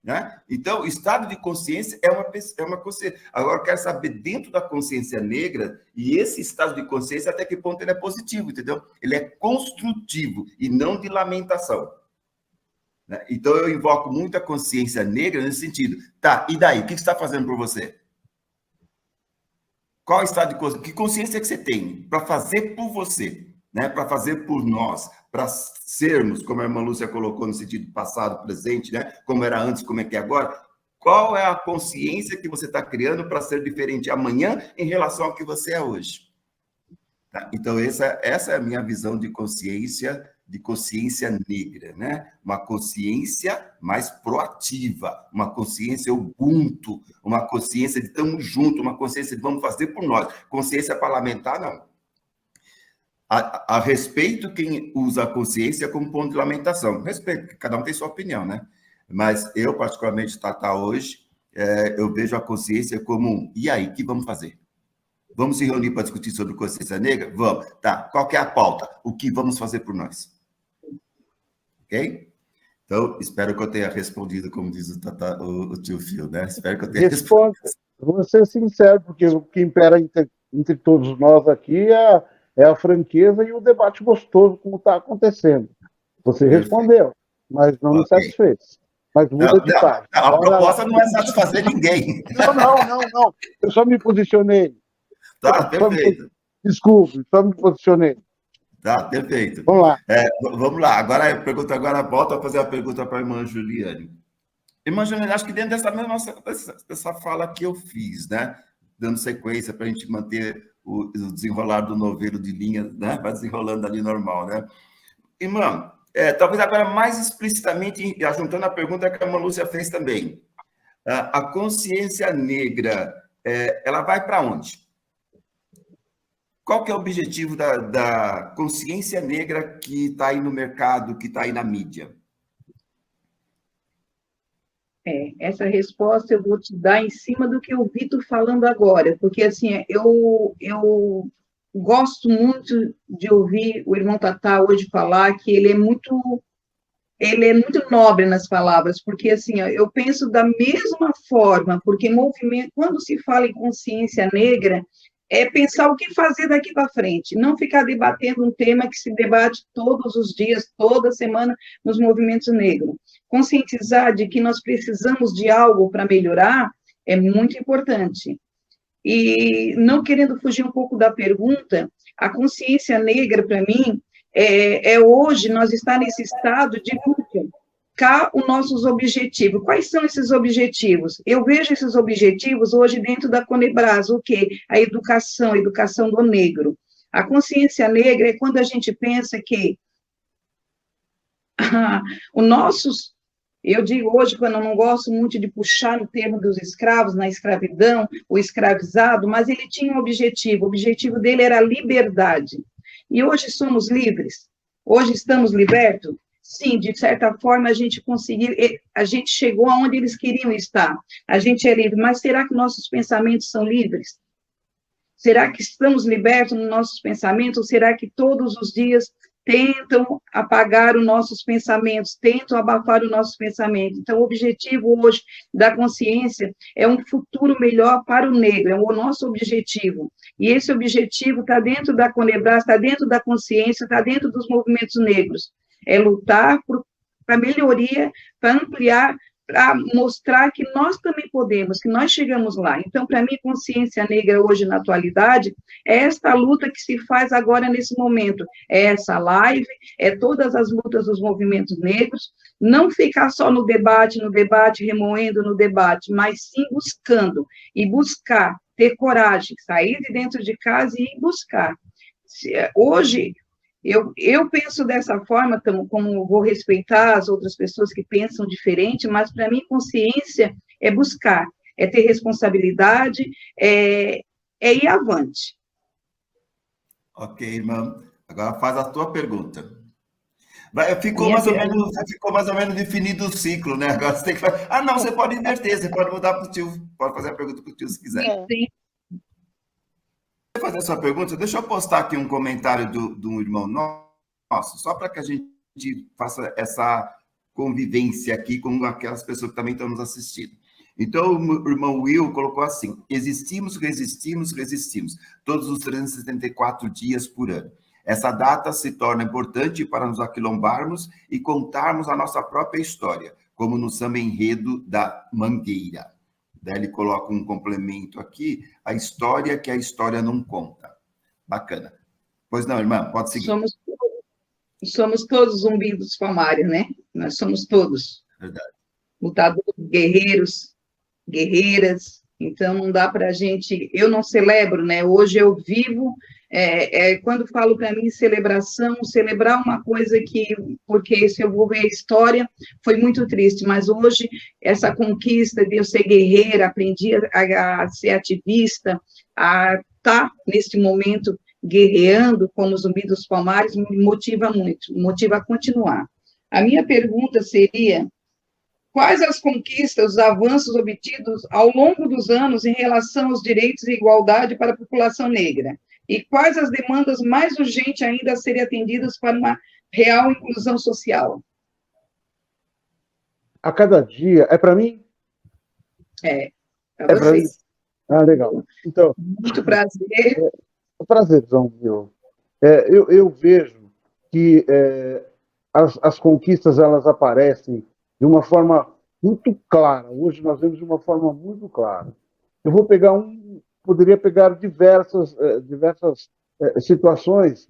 Né? Então, o estado de consciência é uma consciência. Agora, eu quero saber, dentro da consciência negra, e esse estado de consciência, até que ponto ele é positivo, entendeu? Ele é construtivo e não de lamentação. Né? Então, eu invoco muito a consciência negra nesse sentido. Tá, e daí? O que você está fazendo por você? Qual o estado de consciência? Que consciência que você tem para fazer por você? Né, para fazer por nós, para sermos, como a irmã Lúcia colocou no sentido passado, presente, né, como era antes, como é que é agora, qual é a consciência que você está criando para ser diferente amanhã em relação ao que você é hoje? Tá? Então, essa é a minha visão de consciência negra, né? Uma consciência mais proativa, uma consciência ubuntu, uma consciência de estamos juntos, uma consciência de vamos fazer por nós. Consciência parlamentar, não. A respeito quem usa a consciência como ponto de lamentação. Respeito, cada um tem sua opinião, né? Mas eu, particularmente, Tata, hoje, eu vejo a consciência como e aí, o que vamos fazer? Vamos se reunir para discutir sobre consciência negra? Vamos. Tá, qual que é a pauta? O que vamos fazer por nós? Ok? Então, espero que eu tenha respondido, como diz o tio Phil, né? Espero que eu tenha respondido. Vou ser sincero, porque o que impera entre todos nós aqui é a franqueza e o debate gostoso, como está acontecendo. Você respondeu, mas não me satisfez. Mas muda de parte. A proposta não é satisfazer ninguém. Não. Eu só me posicionei. Tá, perfeito. Desculpe, só me posicionei. Tá, perfeito. Vamos lá. Vamos lá. Agora, volta a fazer a pergunta para a irmã Juliane. Irmã Juliane, acho que dentro dessa fala que eu fiz, né? Dando sequência para a gente manter o desenrolar do novelo de linha, né? Vai desenrolando ali normal, né? Irmã, talvez agora mais explicitamente, juntando a pergunta que a irmã Lúcia fez também. A consciência negra, ela vai para onde? Qual que é o objetivo da consciência negra que está aí no mercado, que está aí na mídia? Essa resposta eu vou te dar em cima do que eu vi tu falando agora, porque, assim, eu gosto muito de ouvir o irmão Tatá hoje falar que ele é muito nobre nas palavras, porque, assim, eu penso da mesma forma, porque movimento, quando se fala em consciência negra, é pensar o que fazer daqui para frente, não ficar debatendo um tema que se debate todos os dias, toda semana, nos movimentos negros. Conscientizar de que nós precisamos de algo para melhorar é muito importante. E, não querendo fugir um pouco da pergunta, a consciência negra, para mim, hoje nós está nesse estado de luta. Cá os nossos objetivos. Quais são esses objetivos? Eu vejo esses objetivos hoje dentro da Conebras, o quê? A educação do negro. A consciência negra é quando a gente pensa que eu digo hoje, quando eu não gosto muito de puxar o termo dos escravos, na escravidão, o escravizado, mas ele tinha um objetivo, o objetivo dele era a liberdade. E hoje somos livres? Hoje estamos libertos? Sim, de certa forma a gente chegou aonde eles queriam estar. A gente é livre, mas será que nossos pensamentos são livres? Será que estamos libertos nos nossos pensamentos? Ou será que todos os dias tentam apagar os nossos pensamentos, tentam abafar os nossos pensamentos? Então, o objetivo hoje da consciência é um futuro melhor para o negro, é o nosso objetivo. E esse objetivo está dentro da Conebras, está dentro da consciência, está dentro dos movimentos negros. É lutar para melhoria, para ampliar para mostrar que nós também podemos, que nós chegamos lá. Então, para mim, consciência negra hoje, na atualidade, é esta luta que se faz agora nesse momento. É essa live, é todas as lutas dos movimentos negros, não ficar só no debate, remoendo no debate, mas sim buscando, e buscar, ter coragem, sair de dentro de casa e ir buscar. Hoje, eu penso dessa forma, como vou respeitar as outras pessoas que pensam diferente, mas para mim consciência é buscar, é ter responsabilidade, é ir avante. Ok, irmã. Agora faz a tua pergunta. Ficou mais ou menos definido o ciclo, né? Agora você tem que fazer. Ah, não, você pode inverter, você pode mudar para o tio, pode fazer a pergunta para o tio se quiser. Sim. Fazer essa pergunta, deixa eu postar aqui um comentário de um irmão nosso, só para que a gente faça essa convivência aqui com aquelas pessoas que também estão nos assistindo. Então, o irmão Will colocou assim: existimos, resistimos, resistimos, todos os 374 dias por ano. Essa data se torna importante para nos aquilombarmos e contarmos a nossa própria história, como no samba enredo da Mangueira. Daí ele coloca um complemento aqui, a história que a história não conta. Bacana. Pois não, irmã, pode seguir. Somos todos zumbis dos palmares, né? Nós somos todos. Verdade. Lutadores, guerreiros, guerreiras. Então, não dá para a gente... Eu não celebro, né? Hoje eu vivo... quando falo para mim celebração, celebrar uma coisa que, porque se eu vou ver a história, foi muito triste, mas hoje essa conquista de eu ser guerreira, aprendi a ser ativista, a estar neste momento guerreando como Zumbi dos Palmares, me motiva muito, me motiva a continuar. A minha pergunta seria: quais as conquistas, os avanços obtidos ao longo dos anos em relação aos direitos e igualdade para a população negra? E quais as demandas mais urgentes ainda a serem atendidas para uma real inclusão social? A cada dia, é para mim? Para vocês. Ah, legal. Então, muito prazer. Prazerzão, meu. Eu vejo que as conquistas, elas aparecem de uma forma muito clara. Hoje nós vemos de uma forma muito clara. Eu vou pegar poderia pegar diversas situações,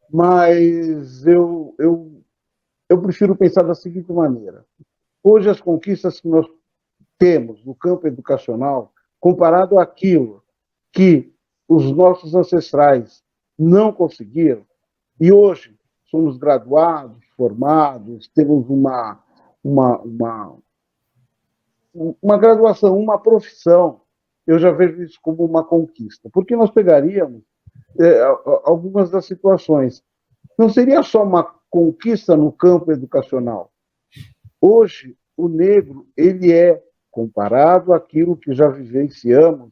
mas eu prefiro pensar da seguinte maneira. Hoje, as conquistas que nós temos no campo educacional, comparado àquilo que os nossos ancestrais não conseguiram, e hoje somos graduados, formados, temos uma graduação, uma profissão, eu já vejo isso como uma conquista. Porque nós pegaríamos algumas das situações. Não seria só uma conquista no campo educacional. Hoje, o negro, ele é, comparado àquilo que já vivenciamos,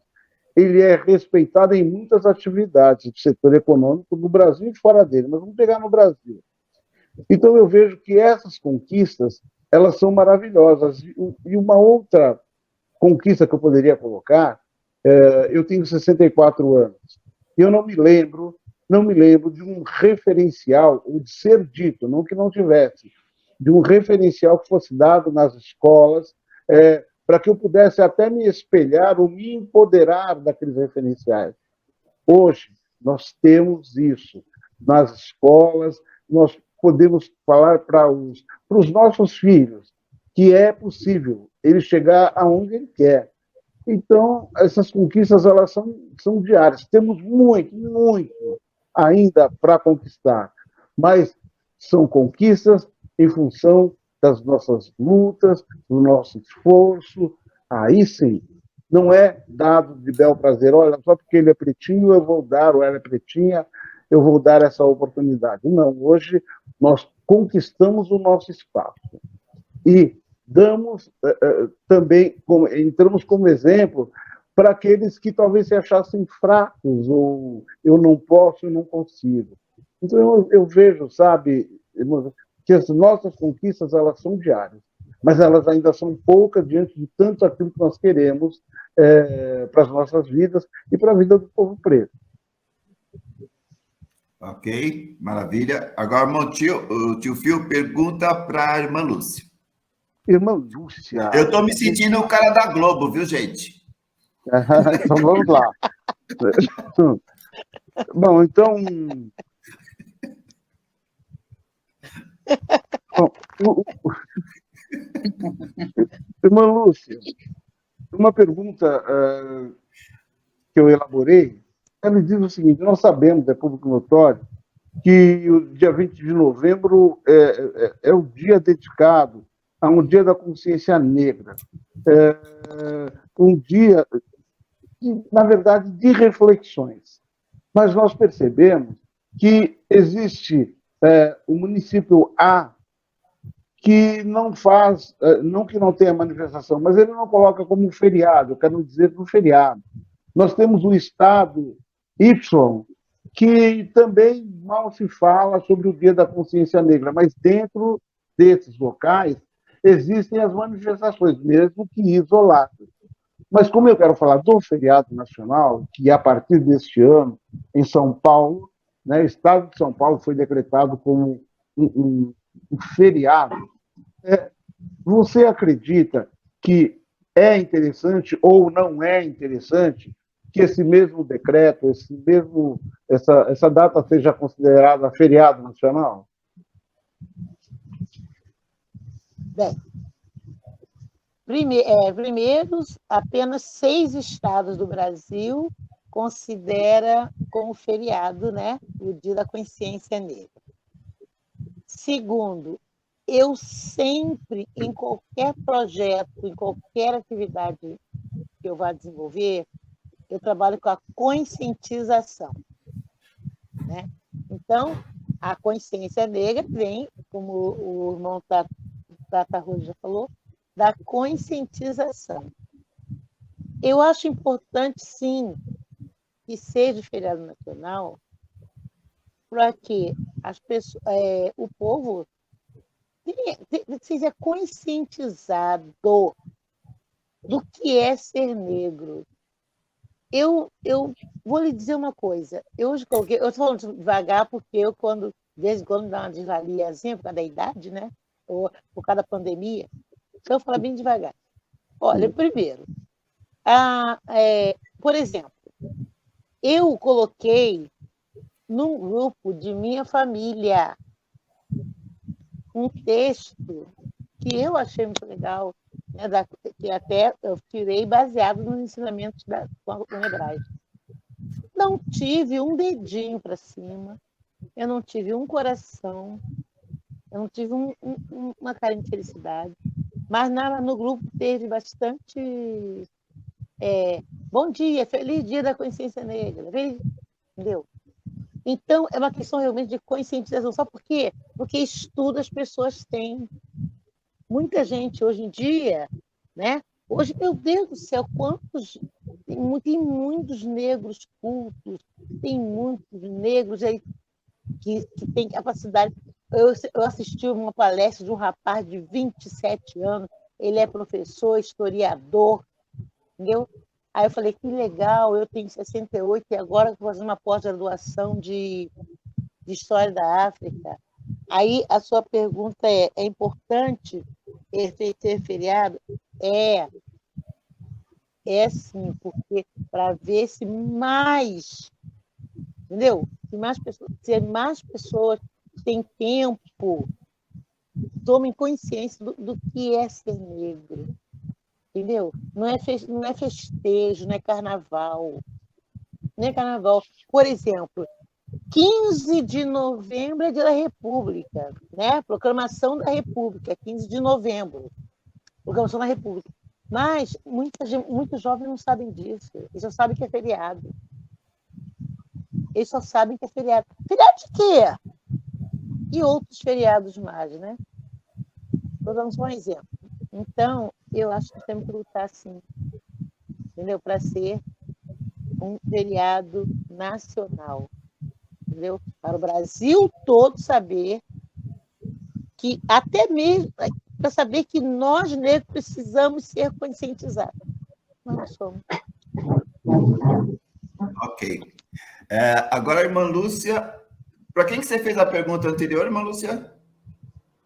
ele é respeitado em muitas atividades do setor econômico do Brasil e fora dele, mas vamos pegar no Brasil. Então, eu vejo que essas conquistas, elas são maravilhosas. E uma outra conquista que eu poderia colocar, eu tenho 64 anos, e eu não me lembro de um referencial, ou de ser dito, não que não tivesse, de um referencial que fosse dado nas escolas, para que eu pudesse até me espelhar ou me empoderar daqueles referenciais. Hoje, nós temos isso nas escolas, nós podemos falar para os nossos filhos que é possível ele chegar aonde ele quer. Então, essas conquistas, elas são diárias. Temos muito ainda para conquistar, mas são conquistas em função das nossas lutas, do nosso esforço. Aí sim, não é dado de bel prazer, olha, só porque ele é pretinho eu vou dar, ou ela é pretinha, eu vou dar essa oportunidade. Não, hoje nós conquistamos o nosso espaço. E damos também, entramos como exemplo para aqueles que talvez se achassem fracos, ou eu não posso, eu não consigo. Então eu vejo, sabe, que as nossas conquistas, elas são diárias, mas elas ainda são poucas diante de tanto aquilo que nós queremos para as nossas vidas e para a vida do povo preto. Ok, maravilha. Agora, o tio Fio pergunta para a irmã Lúcia. Irmã Lúcia. Eu estou me sentindo o cara da Globo, viu, gente? Então vamos lá. Bom, então. Bom, irmã Lúcia, uma pergunta que eu elaborei, ela diz o seguinte: nós sabemos, é público notório, que o dia 20 de novembro é o dia dedicado a um dia da consciência negra. Um dia, na verdade, de reflexões. Mas nós percebemos que existe o município A que não faz, não que não tenha manifestação, mas ele não coloca como um feriado, eu quero dizer no feriado. Nós temos o estado Y, que também mal se fala sobre o Dia da Consciência Negra, mas dentro desses locais existem as manifestações, mesmo que isoladas. Mas como eu quero falar do feriado nacional, que a partir deste ano, em São Paulo, né, o estado de São Paulo foi decretado como um feriado, você acredita que é interessante ou não é interessante que esse mesmo decreto, essa data seja considerada feriado nacional? Bem, primeiro, apenas 6 estados do Brasil considera como feriado, né, o Dia da Consciência Negra. Segundo, eu sempre, em qualquer projeto, em qualquer atividade que eu vá desenvolver, eu trabalho com a conscientização, né? Então, a consciência negra vem, como o irmão Tata Rose já falou, da conscientização. Eu acho importante, sim, que seja feriado nacional, para que as pessoas, o povo seja conscientizado do que é ser negro. Eu vou lhe dizer uma coisa. Eu estou falando devagar porque eu, de vez em quando, dá uma desvaliazinha por causa da idade, né? Ou por causa da pandemia. Então, eu falo bem devagar. Olha, primeiro, por exemplo, eu coloquei num grupo de minha família um texto que eu achei muito legal, né, que até eu tirei baseado nos ensinamentos da hebraica. Não tive um dedinho para cima, eu não tive um coração, eu não tive uma cara de felicidade, mas no grupo teve bastante bom dia, feliz dia da consciência negra, entendeu? Então, é uma questão realmente de conscientização. Sabe por quê? Porque estudo as pessoas têm. Muita gente hoje em dia, né? Hoje, meu Deus do céu, tem muitos negros cultos, tem muitos negros aí que têm capacidade. Eu assisti uma palestra de um rapaz de 27 anos, ele é professor, historiador, entendeu? Aí eu falei, que legal, eu tenho 68 e agora vou fazer uma pós-graduação de História da África. Aí a sua pergunta é importante ter feriado? É sim, porque para ver se mais, entendeu? Se mais pessoas têm tempo, tomem consciência do que é ser negro. Entendeu? Não é festejo, não é carnaval. Não é carnaval. Por exemplo, 15 de novembro é Dia da República, né? Proclamação da República, 15 de novembro. Proclamação da República. Mas muitos jovens não sabem disso. Eles só sabem que é feriado. Eles só sabem que é feriado. Feriado de quê? E outros feriados mais, né? Estou dando só um exemplo. Então, eu acho que temos que lutar, sim, entendeu? Para ser um feriado nacional, entendeu? Para o Brasil todo saber que, até mesmo para saber que nós, negros, precisamos ser conscientizados. Nós não somos. Ok. Agora, irmã Lúcia, para quem que você fez a pergunta anterior, irmã Lúcia?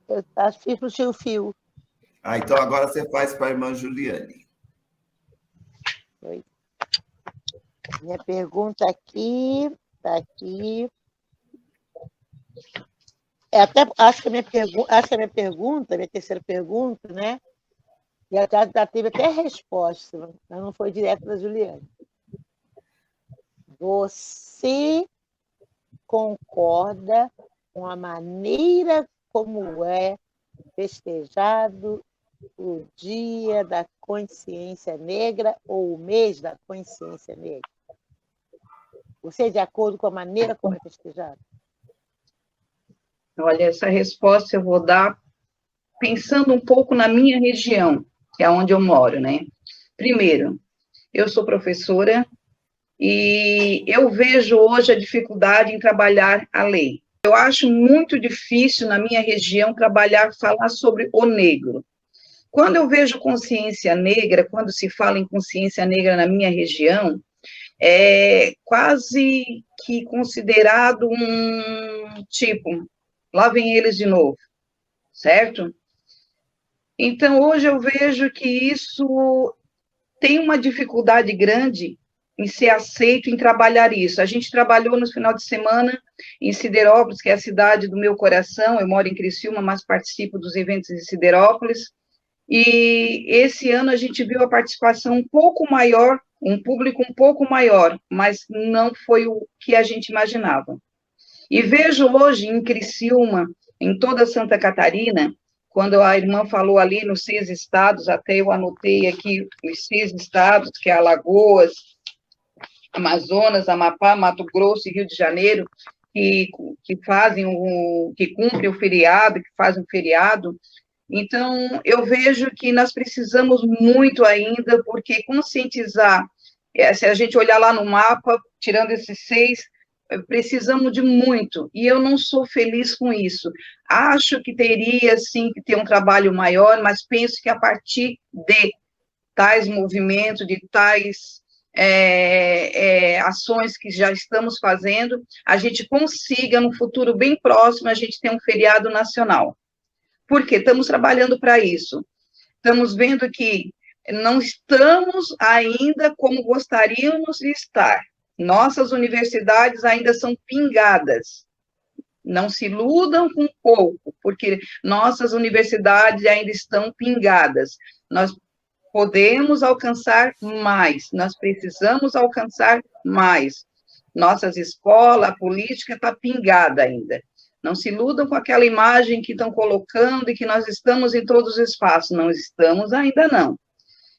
Eu acho que fiz para o tio Fio. Então agora você faz para a irmã Juliane. Oi. Minha pergunta aqui, está aqui. Acho que a minha pergunta, minha terceira pergunta, né? Já teve até resposta, mas não foi direto da Juliane. Você concorda com a maneira como é festejado o Dia da Consciência Negra ou o mês da Consciência Negra? Você é de acordo com a maneira como é festejado? Olha, essa resposta eu vou dar pensando um pouco na minha região, que é onde eu moro, né? Primeiro, eu sou professora e eu vejo hoje a dificuldade em trabalhar a lei. Eu acho muito difícil na minha região falar sobre o negro. Quando eu vejo consciência negra, quando se fala em consciência negra na minha região, é quase que considerado um tipo, lá vem eles de novo, certo? Então, hoje eu vejo que isso tem uma dificuldade grande em ser aceito, em trabalhar isso. A gente trabalhou no final de semana em Siderópolis, que é a cidade do meu coração, eu moro em Criciúma, mas participo dos eventos em Siderópolis, e esse ano a gente viu a participação um pouco maior, um público um pouco maior, mas não foi o que a gente imaginava. E vejo hoje em Criciúma, em toda Santa Catarina, quando a irmã falou ali nos 6 estados, até eu anotei aqui os 6 estados, que é Alagoas, Amazonas, Amapá, Mato Grosso e Rio de Janeiro, que cumprem o feriado, que fazem o feriado. Então, eu vejo que nós precisamos muito ainda, porque conscientizar, se a gente olhar lá no mapa, tirando esses 6, precisamos de muito, e eu não sou feliz com isso. Acho que teria, sim, que ter um trabalho maior, mas penso que a partir de tais movimentos, de tais ações que já estamos fazendo, a gente consiga, no futuro bem próximo, a gente ter um feriado nacional. Por quê? Estamos trabalhando para isso. Estamos vendo que não estamos ainda como gostaríamos de estar. Nossas universidades ainda são pingadas. Não se iludam com pouco, porque nossas universidades ainda estão pingadas. Nós podemos alcançar mais, nós precisamos alcançar mais. Nossas escolas, a política está pingada ainda. Não se iludam com aquela imagem que estão colocando e que nós estamos em todos os espaços. Não estamos ainda, não.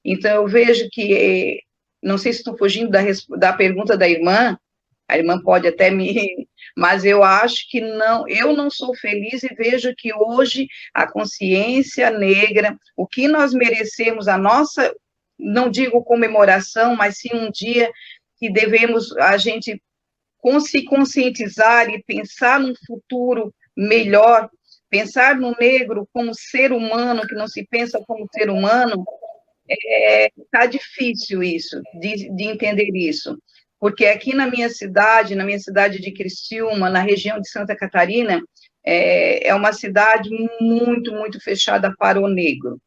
Então, eu vejo que, não sei se estou fugindo da pergunta da irmã, a irmã pode até mas eu acho que não, eu não sou feliz e vejo que hoje a consciência negra, o que nós merecemos, a nossa, não digo comemoração, mas sim um dia que devemos, a gente se conscientizar e pensar num futuro melhor, pensar no negro como ser humano, que não se pensa como ser humano, está difícil isso, de entender isso. Porque aqui na minha cidade de Criciúma, na região de Santa Catarina, é uma cidade muito, muito fechada para o negro.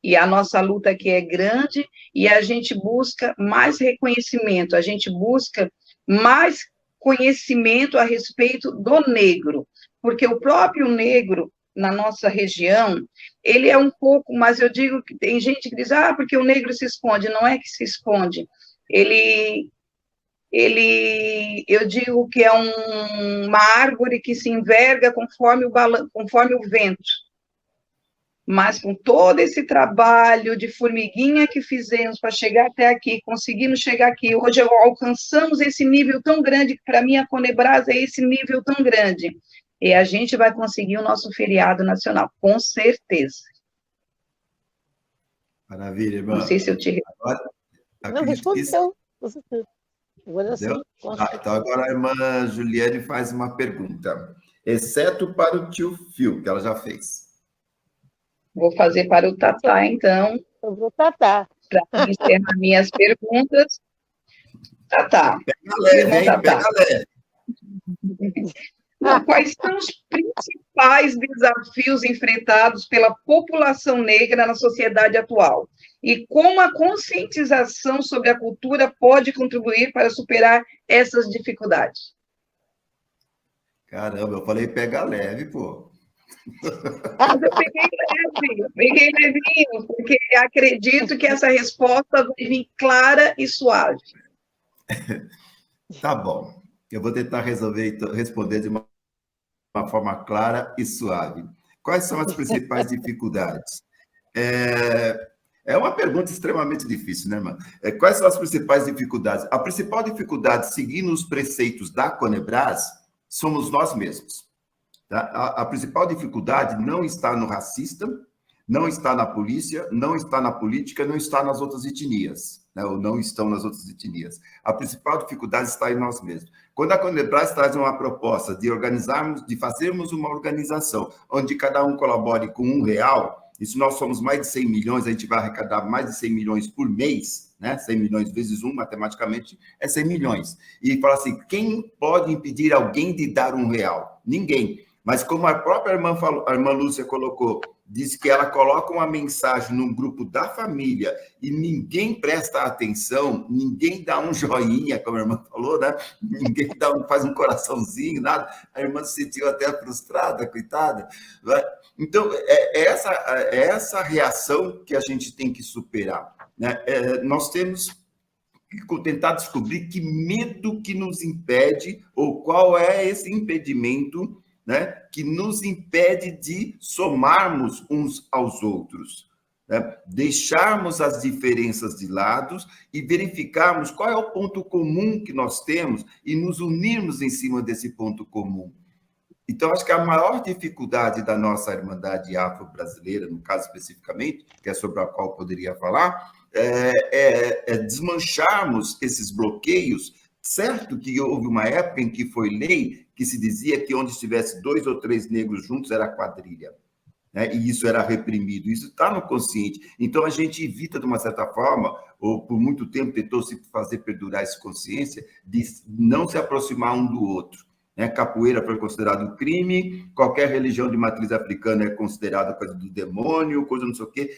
E a nossa luta aqui é grande e a gente busca mais reconhecimento, a gente busca mais conhecimento a respeito do negro, porque o próprio negro, na nossa região, ele é um pouco, mas eu digo que tem gente que diz, porque o negro se esconde, não é que se esconde, eu digo que é uma árvore que se enverga conforme o vento, mas com todo esse trabalho de formiguinha que fizemos para chegar até aqui, conseguimos chegar aqui, hoje alcançamos esse nível tão grande, que para mim a Conebras é esse nível tão grande, e a gente vai conseguir o nosso feriado nacional, com certeza. Maravilha, irmã. Não sei se eu te Não, respondeu. Então, agora a irmã Juliane faz uma pergunta, exceto para o tio Phil, que ela já fez. Vou fazer para o Tatá, então. Sobre o Tatá. Para encerrar minhas perguntas. Tatá. Pega leve, hein? Pega leve. quais são os principais desafios enfrentados pela população negra na sociedade atual? E como a conscientização sobre a cultura pode contribuir para superar essas dificuldades? Caramba, eu falei pega leve, pô. Mas eu peguei levinho, porque acredito que essa resposta vai vir clara e suave. Tá bom. Eu vou tentar responder de uma forma clara e suave. Quais são as principais dificuldades? É uma pergunta extremamente difícil, né, irmã? Quais são as principais dificuldades? A principal dificuldade, seguindo os preceitos da Conebras, somos nós mesmos. Tá? A principal dificuldade não está no racista, não está na polícia, não está na política, não está nas outras etnias, né? Ou não estão nas outras etnias. A principal dificuldade está em nós mesmos. Quando a Conebras traz uma proposta de organizarmos, de fazermos uma organização onde cada um colabore com R$1, e se nós somos mais de 100 milhões, a gente vai arrecadar mais de 100 milhões por mês, né? 100 milhões vezes 1, matematicamente, é 100 milhões. E fala assim, quem pode impedir alguém de dar R$1? Ninguém. Mas como a própria irmã, a irmã Lúcia colocou, diz que ela coloca uma mensagem num grupo da família e ninguém presta atenção, ninguém dá um joinha, como a irmã falou, né? Ninguém faz um coraçãozinho, nada. A irmã se sentiu até frustrada, coitada. Então, é essa reação que a gente tem que superar, né? Nós temos que tentar descobrir que medo que nos impede, ou qual é esse impedimento, né, que nos impede de somarmos uns aos outros, né? Deixarmos as diferenças de lado e verificarmos qual é o ponto comum que nós temos e nos unirmos em cima desse ponto comum. Então, acho que a maior dificuldade da nossa Irmandade Afro-Brasileira, no caso especificamente, que é sobre a qual eu poderia falar, é desmancharmos esses bloqueios. Certo que houve uma época em que foi lei que se dizia que onde estivesse 2 ou 3 negros juntos era quadrilha, né? E isso era reprimido, isso está no consciente. Então, a gente evita, de uma certa forma, ou por muito tempo tentou se fazer perdurar essa consciência, de não se aproximar um do outro, né? Capoeira foi considerado crime, qualquer religião de matriz africana é considerada coisa do demônio, coisa não sei o quê.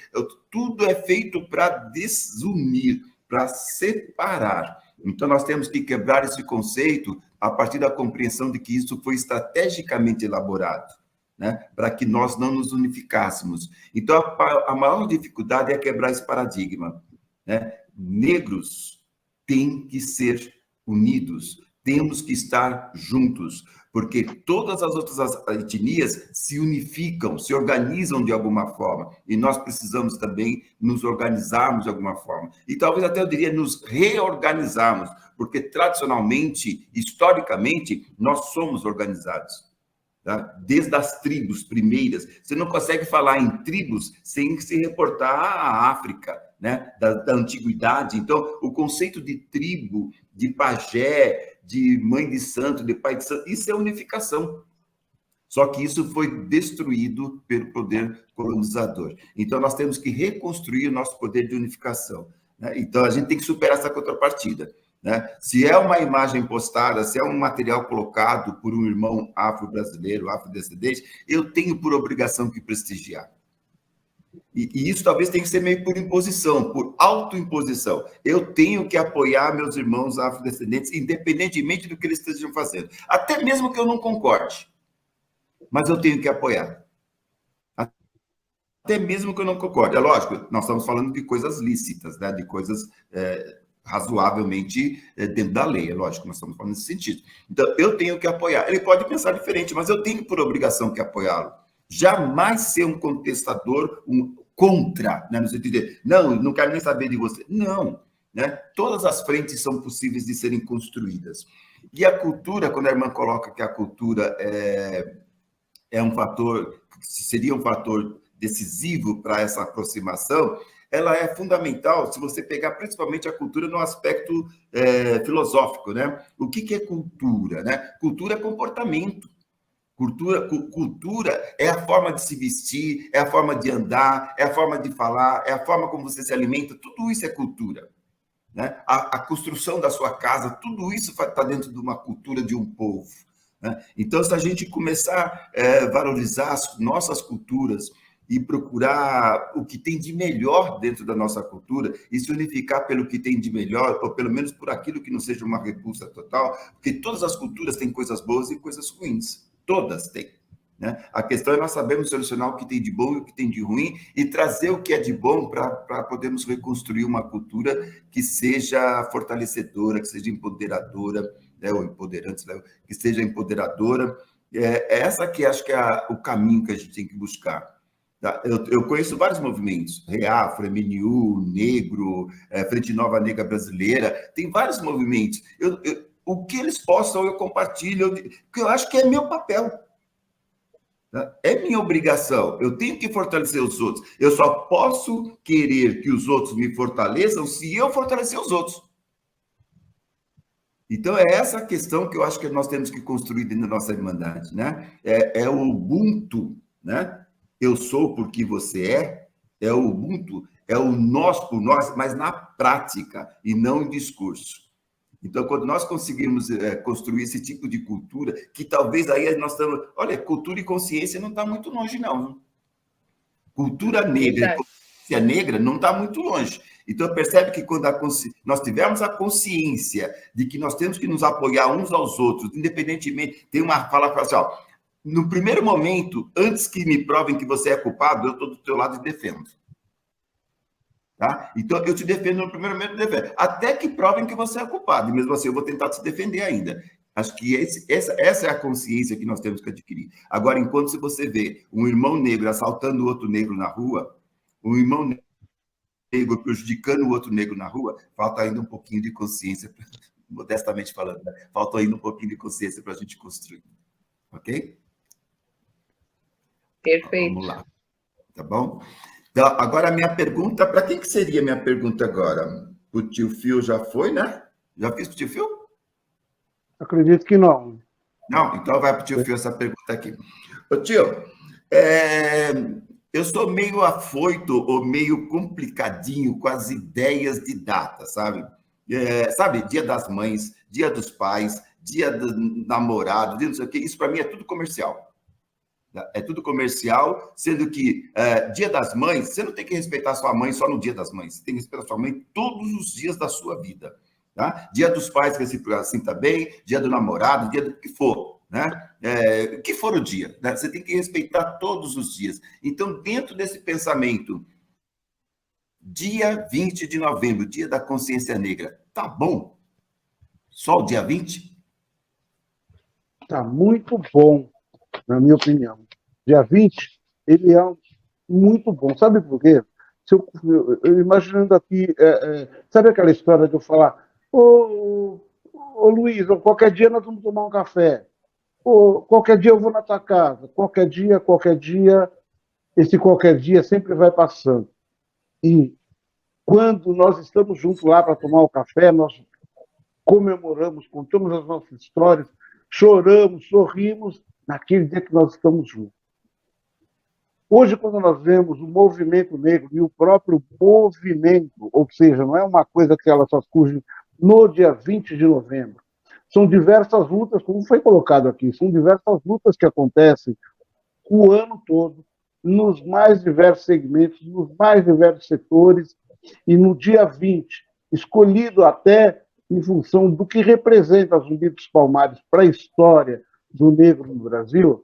Tudo é feito para desunir, para separar. Então, nós temos que quebrar esse conceito a partir da compreensão de que isso foi estrategicamente elaborado, né? Para que nós não nos unificássemos. Então, a maior dificuldade é quebrar esse paradigma, né? Negros têm que ser unidos, temos que estar juntos, porque todas as outras etnias se unificam, se organizam de alguma forma, e nós precisamos também nos organizarmos de alguma forma. E talvez até eu diria nos reorganizarmos, porque tradicionalmente, historicamente, nós somos organizados. Tá? Desde as tribos primeiras. Você não consegue falar em tribos sem se reportar à África, né? Da antiguidade. Então, o conceito de tribo, de pajé, de mãe de santo, de pai de santo, isso é unificação. Só que isso foi destruído pelo poder colonizador. Então, nós temos que reconstruir o nosso poder de unificação, né? Então, a gente tem que superar essa contrapartida, né? Se é uma imagem postada, se é um material colocado por um irmão afro-brasileiro, afrodescendente, eu tenho por obrigação que prestigiar. E isso talvez tenha que ser meio por imposição, por autoimposição. Eu tenho que apoiar meus irmãos afrodescendentes, independentemente do que eles estejam fazendo. Até mesmo que eu não concorde, mas eu tenho que apoiar. Até mesmo que eu não concorde. É lógico, nós estamos falando de coisas lícitas, né? De coisas razoavelmente dentro da lei, é lógico, nós estamos falando nesse sentido. Então, eu tenho que apoiar. Ele pode pensar diferente, mas eu tenho por obrigação que apoiá-lo. Jamais ser um contestador, contra, né? No sentido de, não quero nem saber de você. Não, né? Todas as frentes são possíveis de serem construídas. E a cultura, quando a irmã coloca que a cultura é um fator, seria um fator decisivo para essa aproximação, ela é fundamental se você pegar principalmente a cultura no aspecto filosófico, né? O que é cultura, né? Cultura é comportamento. Cultura é a forma de se vestir, é a forma de andar, é a forma de falar, é a forma como você se alimenta, tudo isso é cultura, né? A construção da sua casa, tudo isso está dentro de uma cultura de um povo, né? Então, se a gente começar a valorizar as nossas culturas e procurar o que tem de melhor dentro da nossa cultura e se unificar pelo que tem de melhor, ou pelo menos por aquilo que não seja uma repulsa total, porque todas as culturas têm coisas boas e coisas ruins. Todas têm, né? A questão é nós sabermos solucionar o que tem de bom e o que tem de ruim e trazer o que é de bom para podermos reconstruir uma cultura que seja fortalecedora, que seja empoderadora, né, ou empoderante, né, que seja empoderadora. Essa que acho que é o caminho que a gente tem que buscar. Tá? Eu conheço vários movimentos, Reafro, MNU, Negro, Frente Nova Negra Brasileira, tem vários movimentos. O que eles possam, eu compartilho, porque eu acho que é meu papel. Tá? É minha obrigação, eu tenho que fortalecer os outros. Eu só posso querer que os outros me fortaleçam se eu fortalecer os outros. Então, é essa questão que eu acho que nós temos que construir dentro da nossa Irmandade, né? É o Ubuntu, né? Eu sou porque você é o Ubuntu, é o nós por nós, mas na prática e não em discurso. Então, quando nós conseguirmos construir esse tipo de cultura, que talvez aí nós estamos... Olha, cultura e consciência não está muito longe, não. Cultura negra, consciência negra não está muito longe. Então, percebe que quando nós tivermos a consciência de que nós temos que nos apoiar uns aos outros, independentemente... Tem uma fala assim, ó, no primeiro momento, antes que me provem que você é culpado, eu estou do teu lado e defendo. Tá? Então, eu te defendo no primeiro momento, até que provem que você é culpado. E mesmo assim, eu vou tentar te defender ainda. Acho que essa é a consciência que nós temos que adquirir. Agora, enquanto se você vê um irmão negro assaltando o outro negro na rua, um irmão negro prejudicando o outro negro na rua, falta ainda um pouquinho de consciência, modestamente falando, né? Falta ainda um pouquinho de consciência para a gente construir. Ok? Perfeito. Vamos lá. Tá bom? Então, agora a minha pergunta, para quem que seria a minha pergunta agora? O tio Phil já foi, né? Já fiz para o tio Phil? Acredito que não. Não? Então vai para o tio Phil essa pergunta aqui. Ô tio, eu sou meio afoito ou meio complicadinho com as ideias de data, sabe? Sabe, Dia das Mães, Dia dos Pais, Dia do Namorado, dia não sei o quê, isso para mim é tudo comercial. É tudo comercial, sendo que Dia das Mães, você não tem que respeitar sua mãe só no Dia das Mães, você tem que respeitar sua mãe todos os dias da sua vida. Tá? Dia dos Pais, que assim também, Dia do Namorado, dia do que for, né? O que for o dia, né? Você tem que respeitar todos os dias. Então, dentro desse pensamento, dia 20 de novembro, Dia da Consciência Negra, tá bom? Só o dia 20? Tá muito bom, na minha opinião. Dia 20, ele é muito bom. Sabe por quê? Eu imaginando aqui, sabe aquela história de eu falar, ô Luiz, qualquer dia nós vamos tomar um café, qualquer dia eu vou na tua casa, qualquer dia, esse qualquer dia sempre vai passando. E quando nós estamos juntos lá para tomar o café, nós comemoramos, contamos as nossas histórias, choramos, sorrimos, naquele dia que nós estamos juntos. Hoje, quando nós vemos o movimento negro e o próprio movimento, ou seja, não é uma coisa que ela só surge no dia 20 de novembro, são diversas lutas, como foi colocado aqui, são diversas lutas que acontecem o ano todo, nos mais diversos segmentos, nos mais diversos setores, e no dia 20, escolhido até em função do que representa Zumbi dos Palmares para a história do negro no Brasil,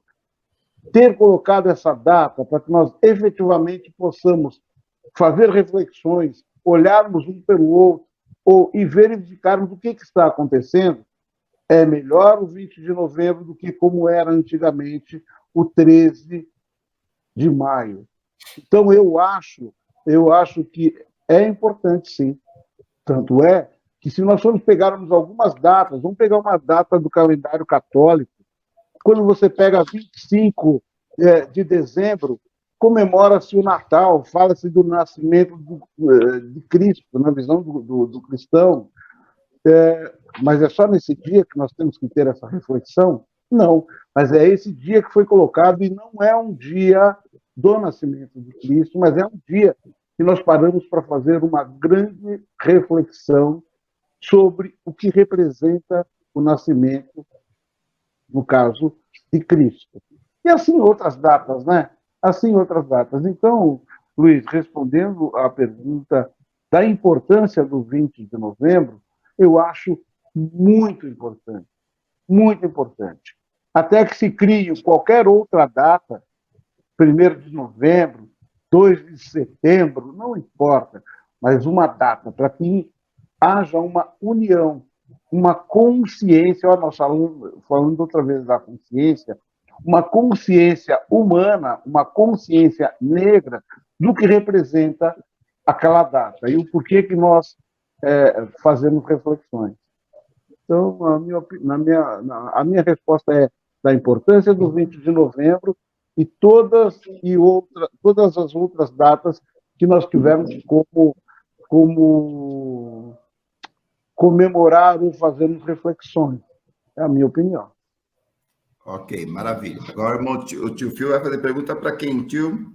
ter colocado essa data para que nós efetivamente possamos fazer reflexões, olharmos um pelo outro e verificarmos o que está acontecendo, é melhor o 20 de novembro do que como era antigamente o 13 de maio. Então, eu acho que é importante, sim. Tanto é que, se nós formos pegarmos algumas datas, vamos pegar uma data do calendário católico, quando você pega 25 de dezembro, comemora-se o Natal, fala-se do nascimento de Cristo, na visão do cristão. Mas é só nesse dia que nós temos que ter essa reflexão? Não, mas é esse dia que foi colocado, e não é um dia do nascimento de Cristo, mas é um dia que nós paramos para fazer uma grande reflexão sobre o que representa o nascimento no caso de Cristo. E assim outras datas, né? Assim outras datas. Então, Luiz, respondendo à pergunta da importância do 20 de novembro, eu acho muito importante, muito importante. Até que se crie qualquer outra data, 1º de novembro, 2 de setembro, não importa, mas uma data para que haja uma união, uma consciência, olha, nós falando outra vez da consciência, uma consciência humana, uma consciência negra do que representa aquela data e o porquê que nós fazemos reflexões. Então, a minha resposta é da importância do 20 de novembro e todas as outras datas que nós tivemos como comemorar ou fazermos reflexões. É a minha opinião. Ok, maravilha. Agora o tio Phil vai fazer pergunta para quem, tio?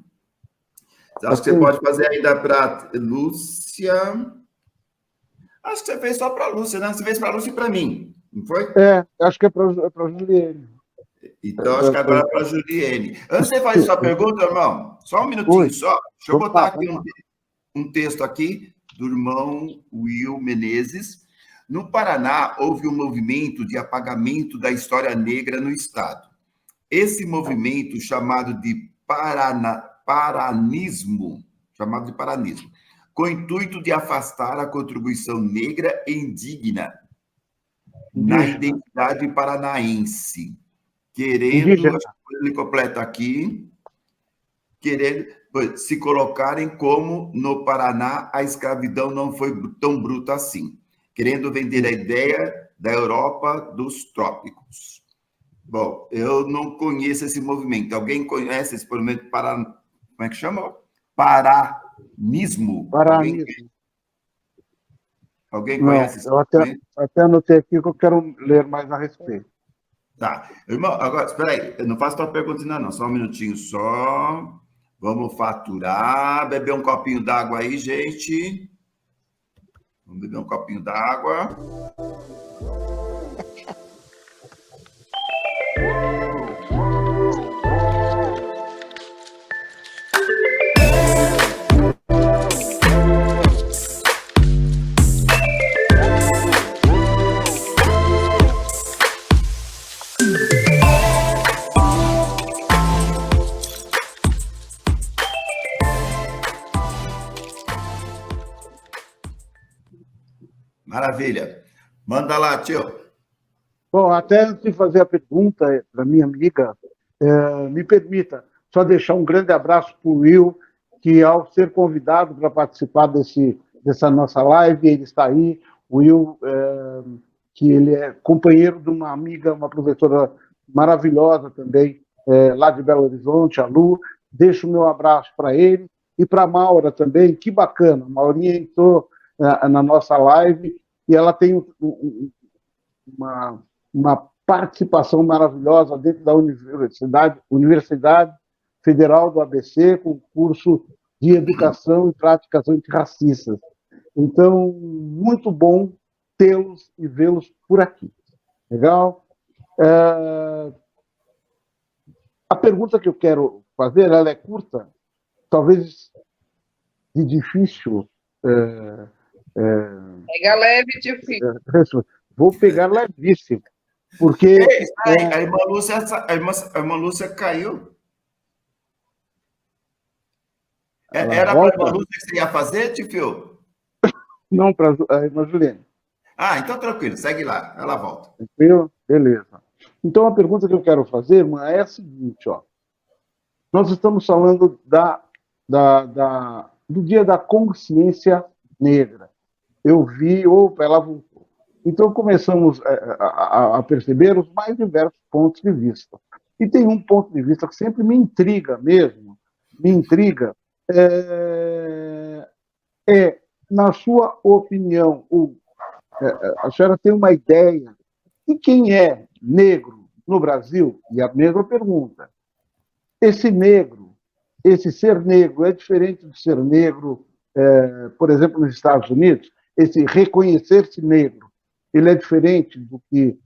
Acho que você pode fazer ainda para Lúcia. Acho que você fez só para a Lúcia, né? Você fez para a Lúcia e para mim, não foi? Acho que é para a Juliane. Então, acho que agora é para a Juliane. Antes de você fazer sua pergunta, irmão, só um minutinho só. Deixa eu botar aqui um texto aqui do irmão Will Menezes. No Paraná, houve um movimento de apagamento da história negra no estado. Esse movimento, chamado de paranismo, com o intuito de afastar a contribuição negra e indigna na identidade paranaense, querendo, ele completa aqui, querendo se colocarem como no Paraná a escravidão não foi tão bruta assim, querendo vender a ideia da Europa dos trópicos. Bom, eu não conheço esse movimento. Alguém conhece esse movimento como é que chama? Paranismo? Alguém conhece esse movimento? Até anotei aqui que eu quero ler mais a respeito. Tá. Irmão, agora, espera aí. Eu não faço tua pergunta ainda não. Só um minutinho só. Vamos faturar. Beber um copinho d'água aí, gente. Vamos beber um copinho d'água. Maravilha. Manda lá, tio. Bom, até antes de fazer a pergunta para minha amiga, me permita só deixar um grande abraço para o Will, que ao ser convidado para participar dessa nossa live, ele está aí. O Will, que ele é companheiro de uma amiga, uma professora maravilhosa também, lá de Belo Horizonte, a Lu. Deixo o meu abraço para ele e para a Maura também. Que bacana, a Maurinha entrou na nossa live, e ela tem uma participação maravilhosa dentro da Universidade Federal do ABC, com o curso de Educação e Práticas Antirracistas. Então, muito bom tê-los e vê-los por aqui. Legal? A pergunta que eu quero fazer, ela é curta, talvez de difícil... Pega leve, difícil. Vou pegar levíssimo, porque... A irmã Lúcia caiu. Era para a irmã Lúcia que você ia fazer, tio? Não, para a irmã Juliane. Então tranquilo, segue lá, ela volta. Tranquilo? Beleza. Então, a pergunta que eu quero fazer, irmã, é a seguinte, ó. Nós estamos falando do Dia da Consciência Negra. Eu vi, ela voltou. Então, começamos a perceber os mais diversos pontos de vista. E tem um ponto de vista que sempre me intriga mesmo, na sua opinião, a senhora tem uma ideia de quem é negro no Brasil? E a mesma pergunta. Esse ser negro é diferente de ser negro, por exemplo, nos Estados Unidos? Esse reconhecer-se negro, ele é diferente do que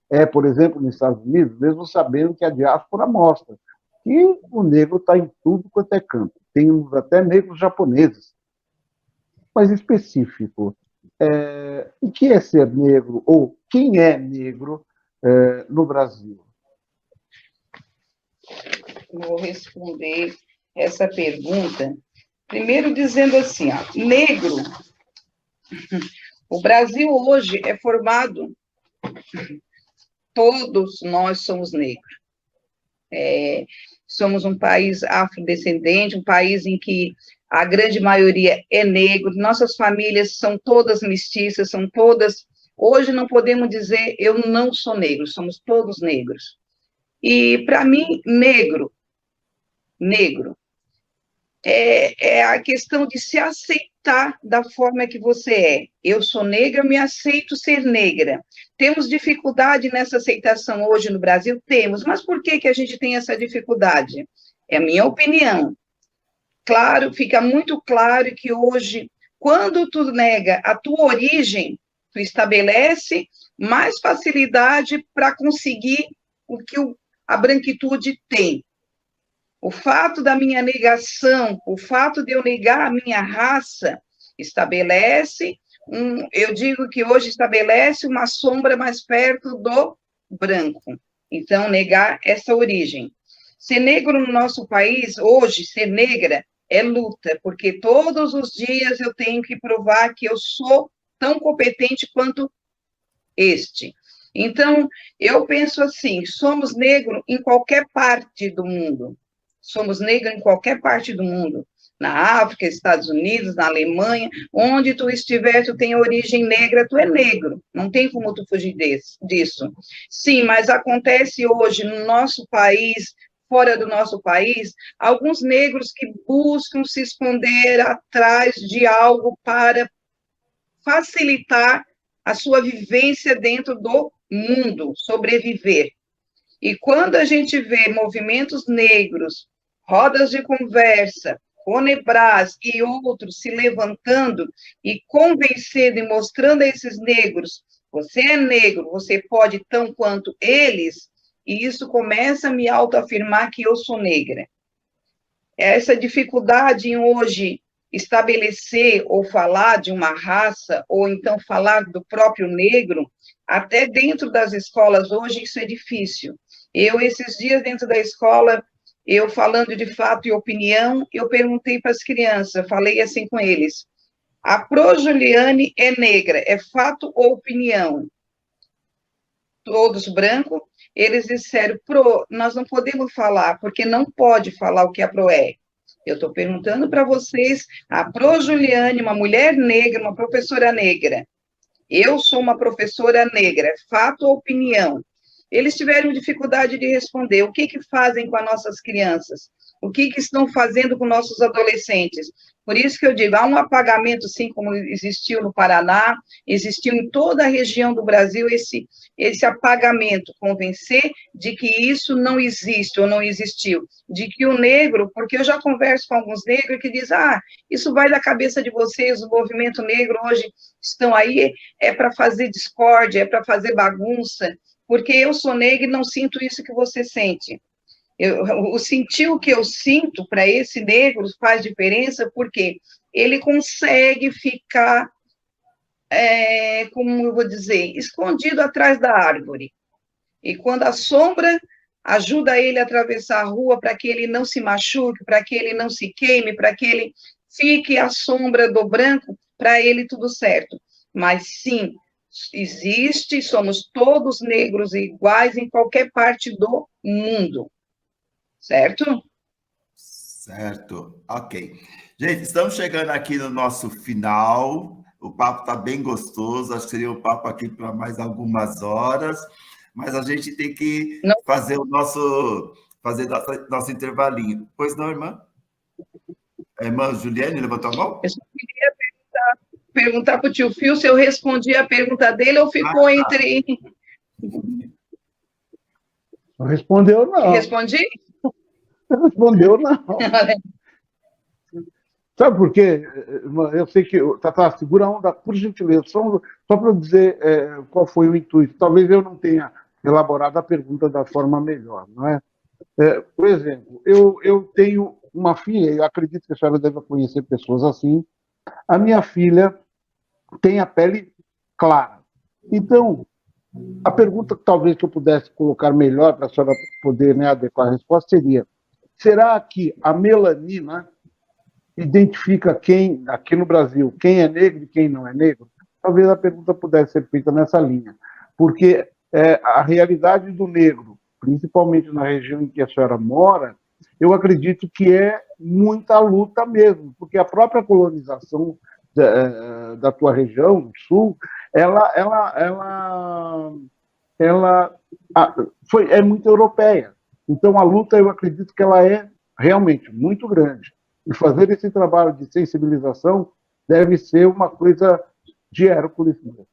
é, por exemplo, nos Estados Unidos, mesmo sabendo que a diáspora mostra que o negro está em tudo quanto é canto. Temos até negros japoneses. Mais específico, o que é ser negro, ou quem é negro no Brasil? Vou responder essa pergunta, primeiro dizendo assim, ó, negro, o Brasil hoje é formado, todos nós somos negros. Somos um país afrodescendente, um país em que a grande maioria é negro, nossas famílias são todas mestiças, são todas... Hoje não podemos dizer, eu não sou negro, somos todos negros. E, para mim, negro é a questão de se aceitar da forma que você é. Eu sou negra, eu me aceito ser negra. Temos dificuldade nessa aceitação hoje no Brasil? Temos, mas por que a gente tem essa dificuldade? É a minha opinião. Claro, fica muito claro que hoje, quando tu nega a tua origem, tu estabelece mais facilidade para conseguir o que a branquitude tem. O fato da minha negação, o fato de eu negar a minha raça, estabelece, eu digo que hoje estabelece uma sombra mais perto do branco. Então, negar essa origem. Ser negro no nosso país, hoje, ser negra, é luta, porque todos os dias eu tenho que provar que eu sou tão competente quanto este. Então, eu penso assim, somos negros em qualquer parte do mundo. Somos negros em qualquer parte do mundo. Na África, Estados Unidos, na Alemanha, onde tu estiver, tu tem origem negra, tu é negro. Não tem como tu fugir disso. Sim, mas acontece hoje no nosso país, fora do nosso país, alguns negros que buscam se esconder atrás de algo para facilitar a sua vivência dentro do mundo, sobreviver. E quando a gente vê movimentos negros, rodas de conversa, Conebras e outros se levantando e convencendo e mostrando a esses negros, você é negro, você pode tão quanto eles, e isso começa a me autoafirmar que eu sou negra. Essa dificuldade em hoje estabelecer ou falar de uma raça, ou então falar do próprio negro, até dentro das escolas hoje isso é difícil. Eu, esses dias, dentro da escola, eu falando de fato e opinião, eu perguntei para as crianças, falei assim com eles, a Pro Juliane é negra, é fato ou opinião? Todos brancos, eles disseram, Pro, nós não podemos falar, porque não pode falar o que a Pro é. Eu estou perguntando para vocês, a Pro Juliane, uma mulher negra, uma professora negra, eu sou uma professora negra, fato ou opinião? Eles tiveram dificuldade de responder. O que fazem com as nossas crianças? O que estão fazendo com nossos adolescentes? Por isso que eu digo, há um apagamento, sim, como existiu no Paraná, existiu em toda a região do Brasil esse apagamento, convencer de que isso não existe ou não existiu, de que o negro, porque eu já converso com alguns negros que dizem, isso vai da cabeça de vocês, o movimento negro hoje estão aí, é para fazer discórdia, é para fazer bagunça, porque eu sou negra e não sinto isso que você sente. O sentir o que eu sinto para esse negro faz diferença, porque ele consegue ficar, como eu vou dizer, escondido atrás da árvore. E quando a sombra ajuda ele a atravessar a rua para que ele não se machuque, para que ele não se queime, para que ele fique à sombra do branco, para ele tudo certo. Mas sim, existe, somos todos negros iguais em qualquer parte do mundo. Certo? Certo, ok. Gente, estamos chegando aqui no nosso final. O papo está bem gostoso. Acho que seria um papo aqui para mais algumas horas, mas a gente tem que fazer nosso intervalinho. Pois não, irmã? A irmã Juliane levantou a mão? Eu só queria perguntar para o tio Fio se eu respondi a pergunta dele ou ficou entre... Não respondeu, não. Respondi? Não respondeu, não. Sabe por quê? Eu sei que... Tatá, segura a onda, por gentileza, só para eu dizer qual foi o intuito. Talvez eu não tenha elaborado a pergunta da forma melhor, não é? Por exemplo, eu tenho uma filha, eu acredito que a senhora deve conhecer pessoas assim. A minha filha tem a pele clara. Então, a pergunta que talvez eu pudesse colocar melhor para a senhora poder, né, adequar a resposta seria: será que a melanina identifica quem, aqui no Brasil, quem é negro e quem não é negro? Talvez a pergunta pudesse ser feita nessa linha, porque a realidade do negro, principalmente na região em que a senhora mora, eu acredito que é muita luta mesmo, porque a própria colonização da tua região, do sul, ela é muito europeia. Então, a luta, eu acredito que ela é realmente muito grande. E fazer esse trabalho de sensibilização deve ser uma coisa de Hércules mesmo.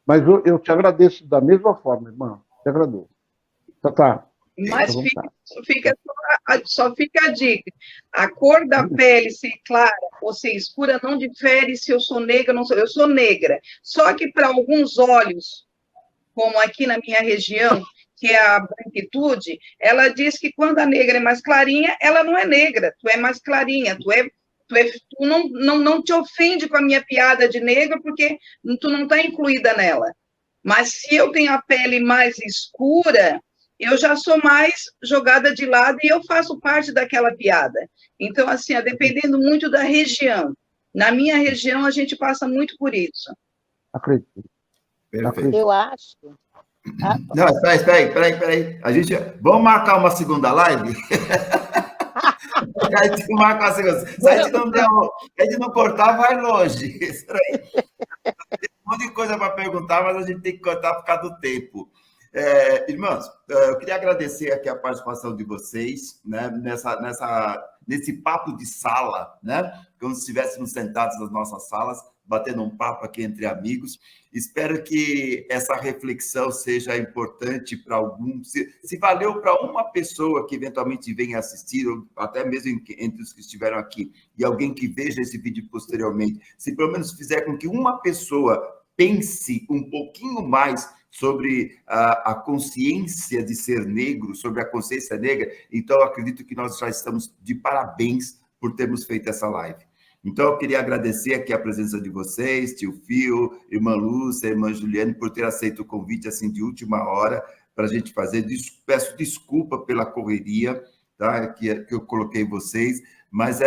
Mas eu te agradeço da mesma forma, irmã. Te agradeço. Tá. Mas só fica a dica. A cor da pele ser clara ou ser escura não difere se eu sou negra ou não sou. Eu sou negra. Só que para alguns olhos, como aqui na minha região, que é a branquitude, ela diz que quando a negra é mais clarinha, ela não é negra, tu é mais clarinha, tu não te ofende com a minha piada de negra, porque tu não está incluída nela. Mas se eu tenho a pele mais escura, eu já sou mais jogada de lado e eu faço parte daquela piada. Então, assim, dependendo muito da região. Na minha região, a gente passa muito por isso. Acredito. Perfeito. Eu acho. Não, espera aí. Vamos marcar uma segunda live? A gente marca uma segunda. Se a gente não cortar, vai longe. Tem um monte de coisa para perguntar, mas a gente tem que cortar por causa do tempo. Irmãos, eu queria agradecer aqui a participação de vocês, né, nesse papo de sala, né, como se estivéssemos sentados nas nossas salas, batendo um papo aqui entre amigos. Espero que essa reflexão seja importante para alguns. Se valeu para uma pessoa que eventualmente venha assistir, ou até mesmo entre os que estiveram aqui, e alguém que veja esse vídeo posteriormente, se pelo menos fizer com que uma pessoa pense um pouquinho mais sobre a consciência de ser negro, sobre a consciência negra, então eu acredito que nós já estamos de parabéns por termos feito essa live. Então, eu queria agradecer aqui a presença de vocês, tio Fio, irmã Lúcia, irmã Juliane, por ter aceito o convite assim de última hora para a gente fazer. Peço desculpa pela correria, tá? que eu coloquei vocês, mas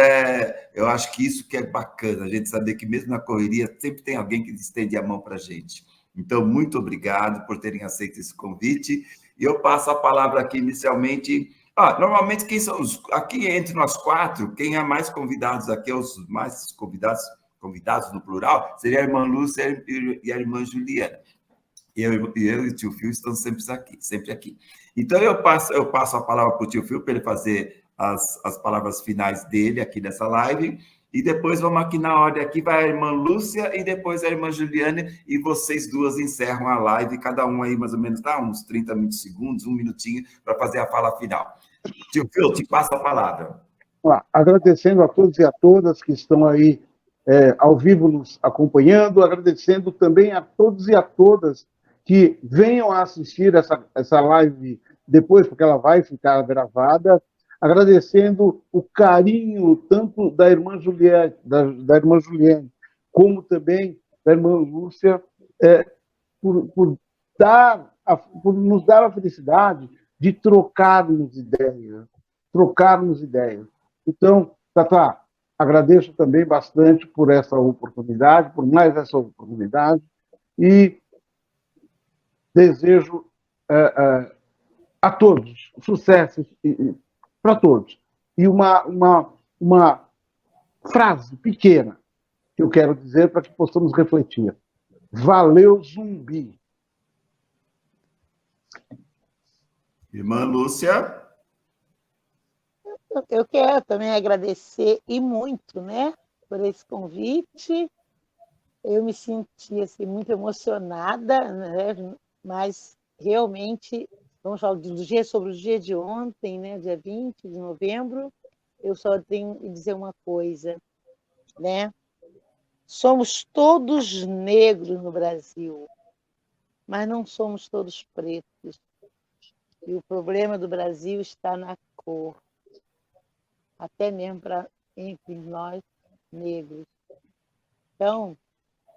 eu acho que isso que é bacana, a gente saber que mesmo na correria sempre tem alguém que estende a mão para a gente. Então, muito obrigado por terem aceito esse convite. E eu passo a palavra aqui inicialmente. Normalmente, quem são aqui entre nós quatro, quem é mais convidados aqui, os mais convidados no plural, seria a irmã Lúcia e a irmã Juliana. Eu e o tio Fio estamos sempre aqui. Então, eu passo a palavra para o tio Fio para ele fazer as palavras finais dele aqui nessa live. E depois vamos aqui na ordem, aqui vai a irmã Lúcia e depois a irmã Juliane, e vocês duas encerram a live, cada um aí mais ou menos, uns 30 segundos, um minutinho, para fazer a fala final. Tio Phil, te passo a palavra. Agradecendo a todos e a todas que estão aí ao vivo nos acompanhando, agradecendo também a todos e a todas que venham a assistir essa live depois, porque ela vai ficar gravada, agradecendo o carinho tanto da irmã Juliane, da irmã Juliane, como também da irmã Lúcia, por nos dar a felicidade de trocarmos ideias. Então, Tatá, agradeço também bastante por essa oportunidade, por mais essa oportunidade, e desejo a todos sucesso para todos. E uma frase pequena que eu quero dizer para que possamos refletir. Valeu, Zumbi! Irmã Lúcia. Eu quero também agradecer e muito, né, por esse convite. Eu me senti assim, muito emocionada, né, mas realmente, vamos falar sobre o dia de ontem, né, dia 20 de novembro, eu só tenho que dizer uma coisa, né? Somos todos negros no Brasil. mas não somos todos pretos. E o problema do Brasil está na cor, até mesmo entre nós negros. Então,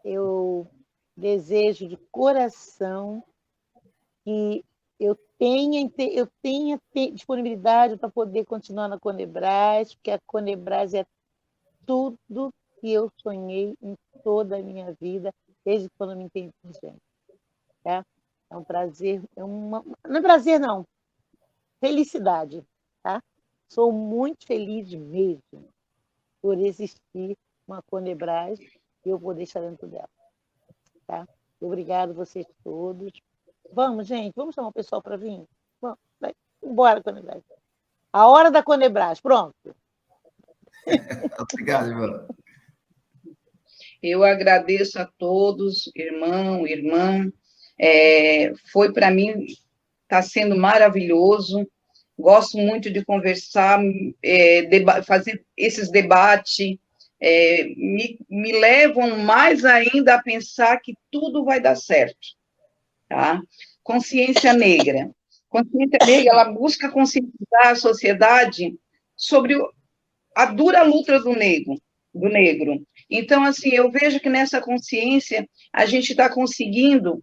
eu desejo de coração que eu tenha disponibilidade para poder continuar na Conebras, porque a Conebras é tudo que eu sonhei em toda a minha vida, desde quando eu me entendi por gente. Tá? É um prazer, não é prazer não, felicidade. Tá? Sou muito feliz mesmo por existir uma Conebras e eu poder estar dentro dela. Tá? Obrigado a vocês todos. Vamos, gente, vamos chamar o pessoal para vir? Vamos, vai. Embora, Conebras. A hora da Conebras, pronto. Obrigado, irmã. Eu agradeço a todos, irmão, irmã. Foi para mim, está sendo maravilhoso. Gosto muito de conversar, fazer esses debates. Me levam mais ainda a pensar que tudo vai dar certo. Tá? Consciência negra. Consciência negra, ela busca conscientizar a sociedade sobre a dura luta do negro. Então, assim, eu vejo que nessa consciência a gente está conseguindo,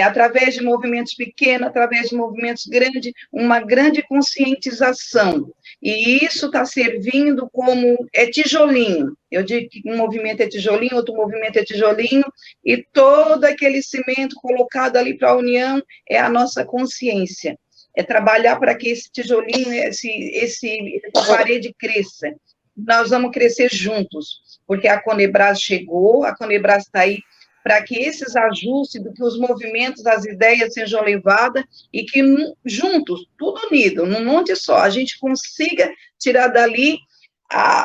através de movimentos pequenos, através de movimentos grandes, uma grande conscientização. E isso está servindo como tijolinho. Eu digo que um movimento é tijolinho, outro movimento é tijolinho, e todo aquele cimento colocado ali para a união é a nossa consciência. É trabalhar para que esse tijolinho, essa parede cresça. Nós vamos crescer juntos, porque a Conebras chegou, a Conebras está aí para que esses ajustes, que os movimentos, as ideias sejam levadas e que juntos, tudo unido, num monte só, a gente consiga tirar dali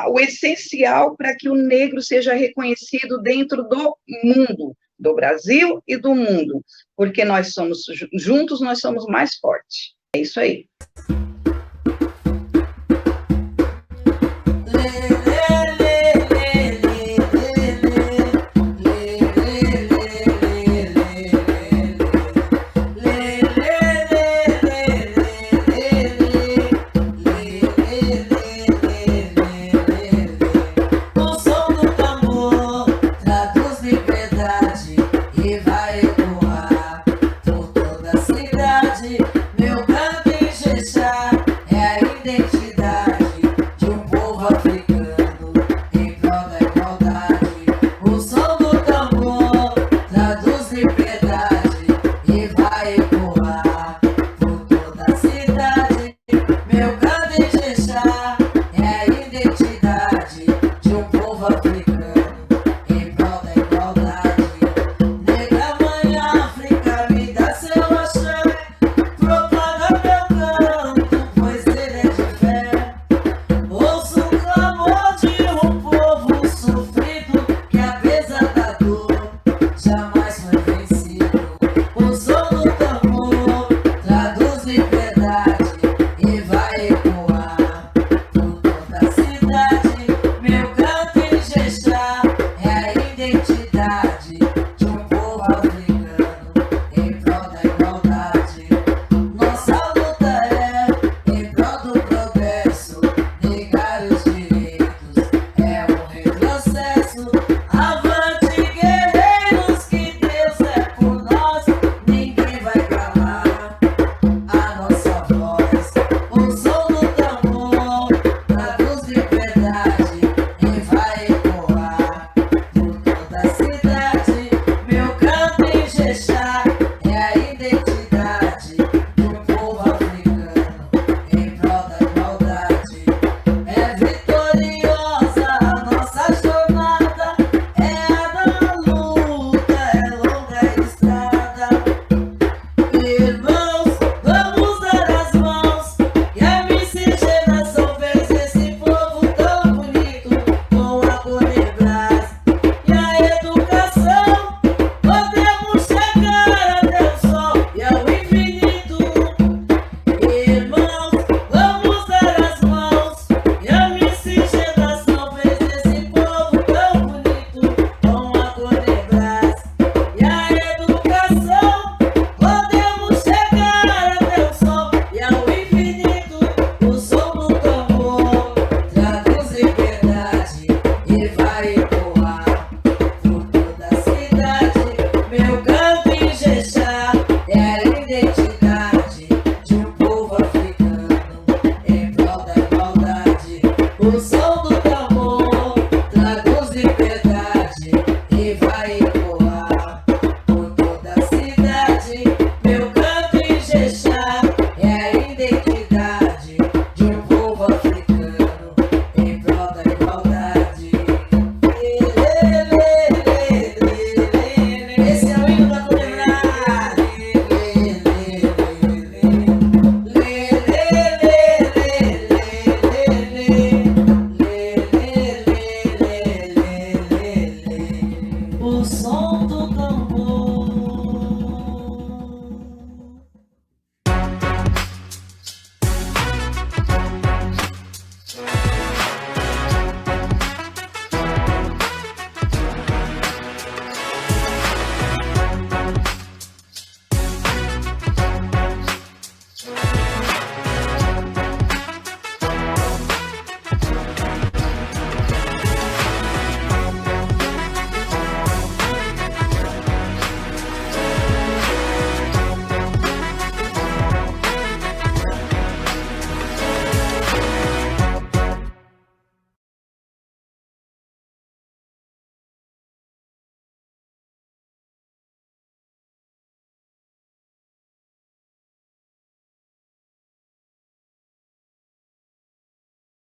o essencial para que o negro seja reconhecido dentro do mundo, do Brasil e do mundo, porque nós somos juntos, nós somos mais fortes. É isso aí. E vai ecoar por toda a cidade.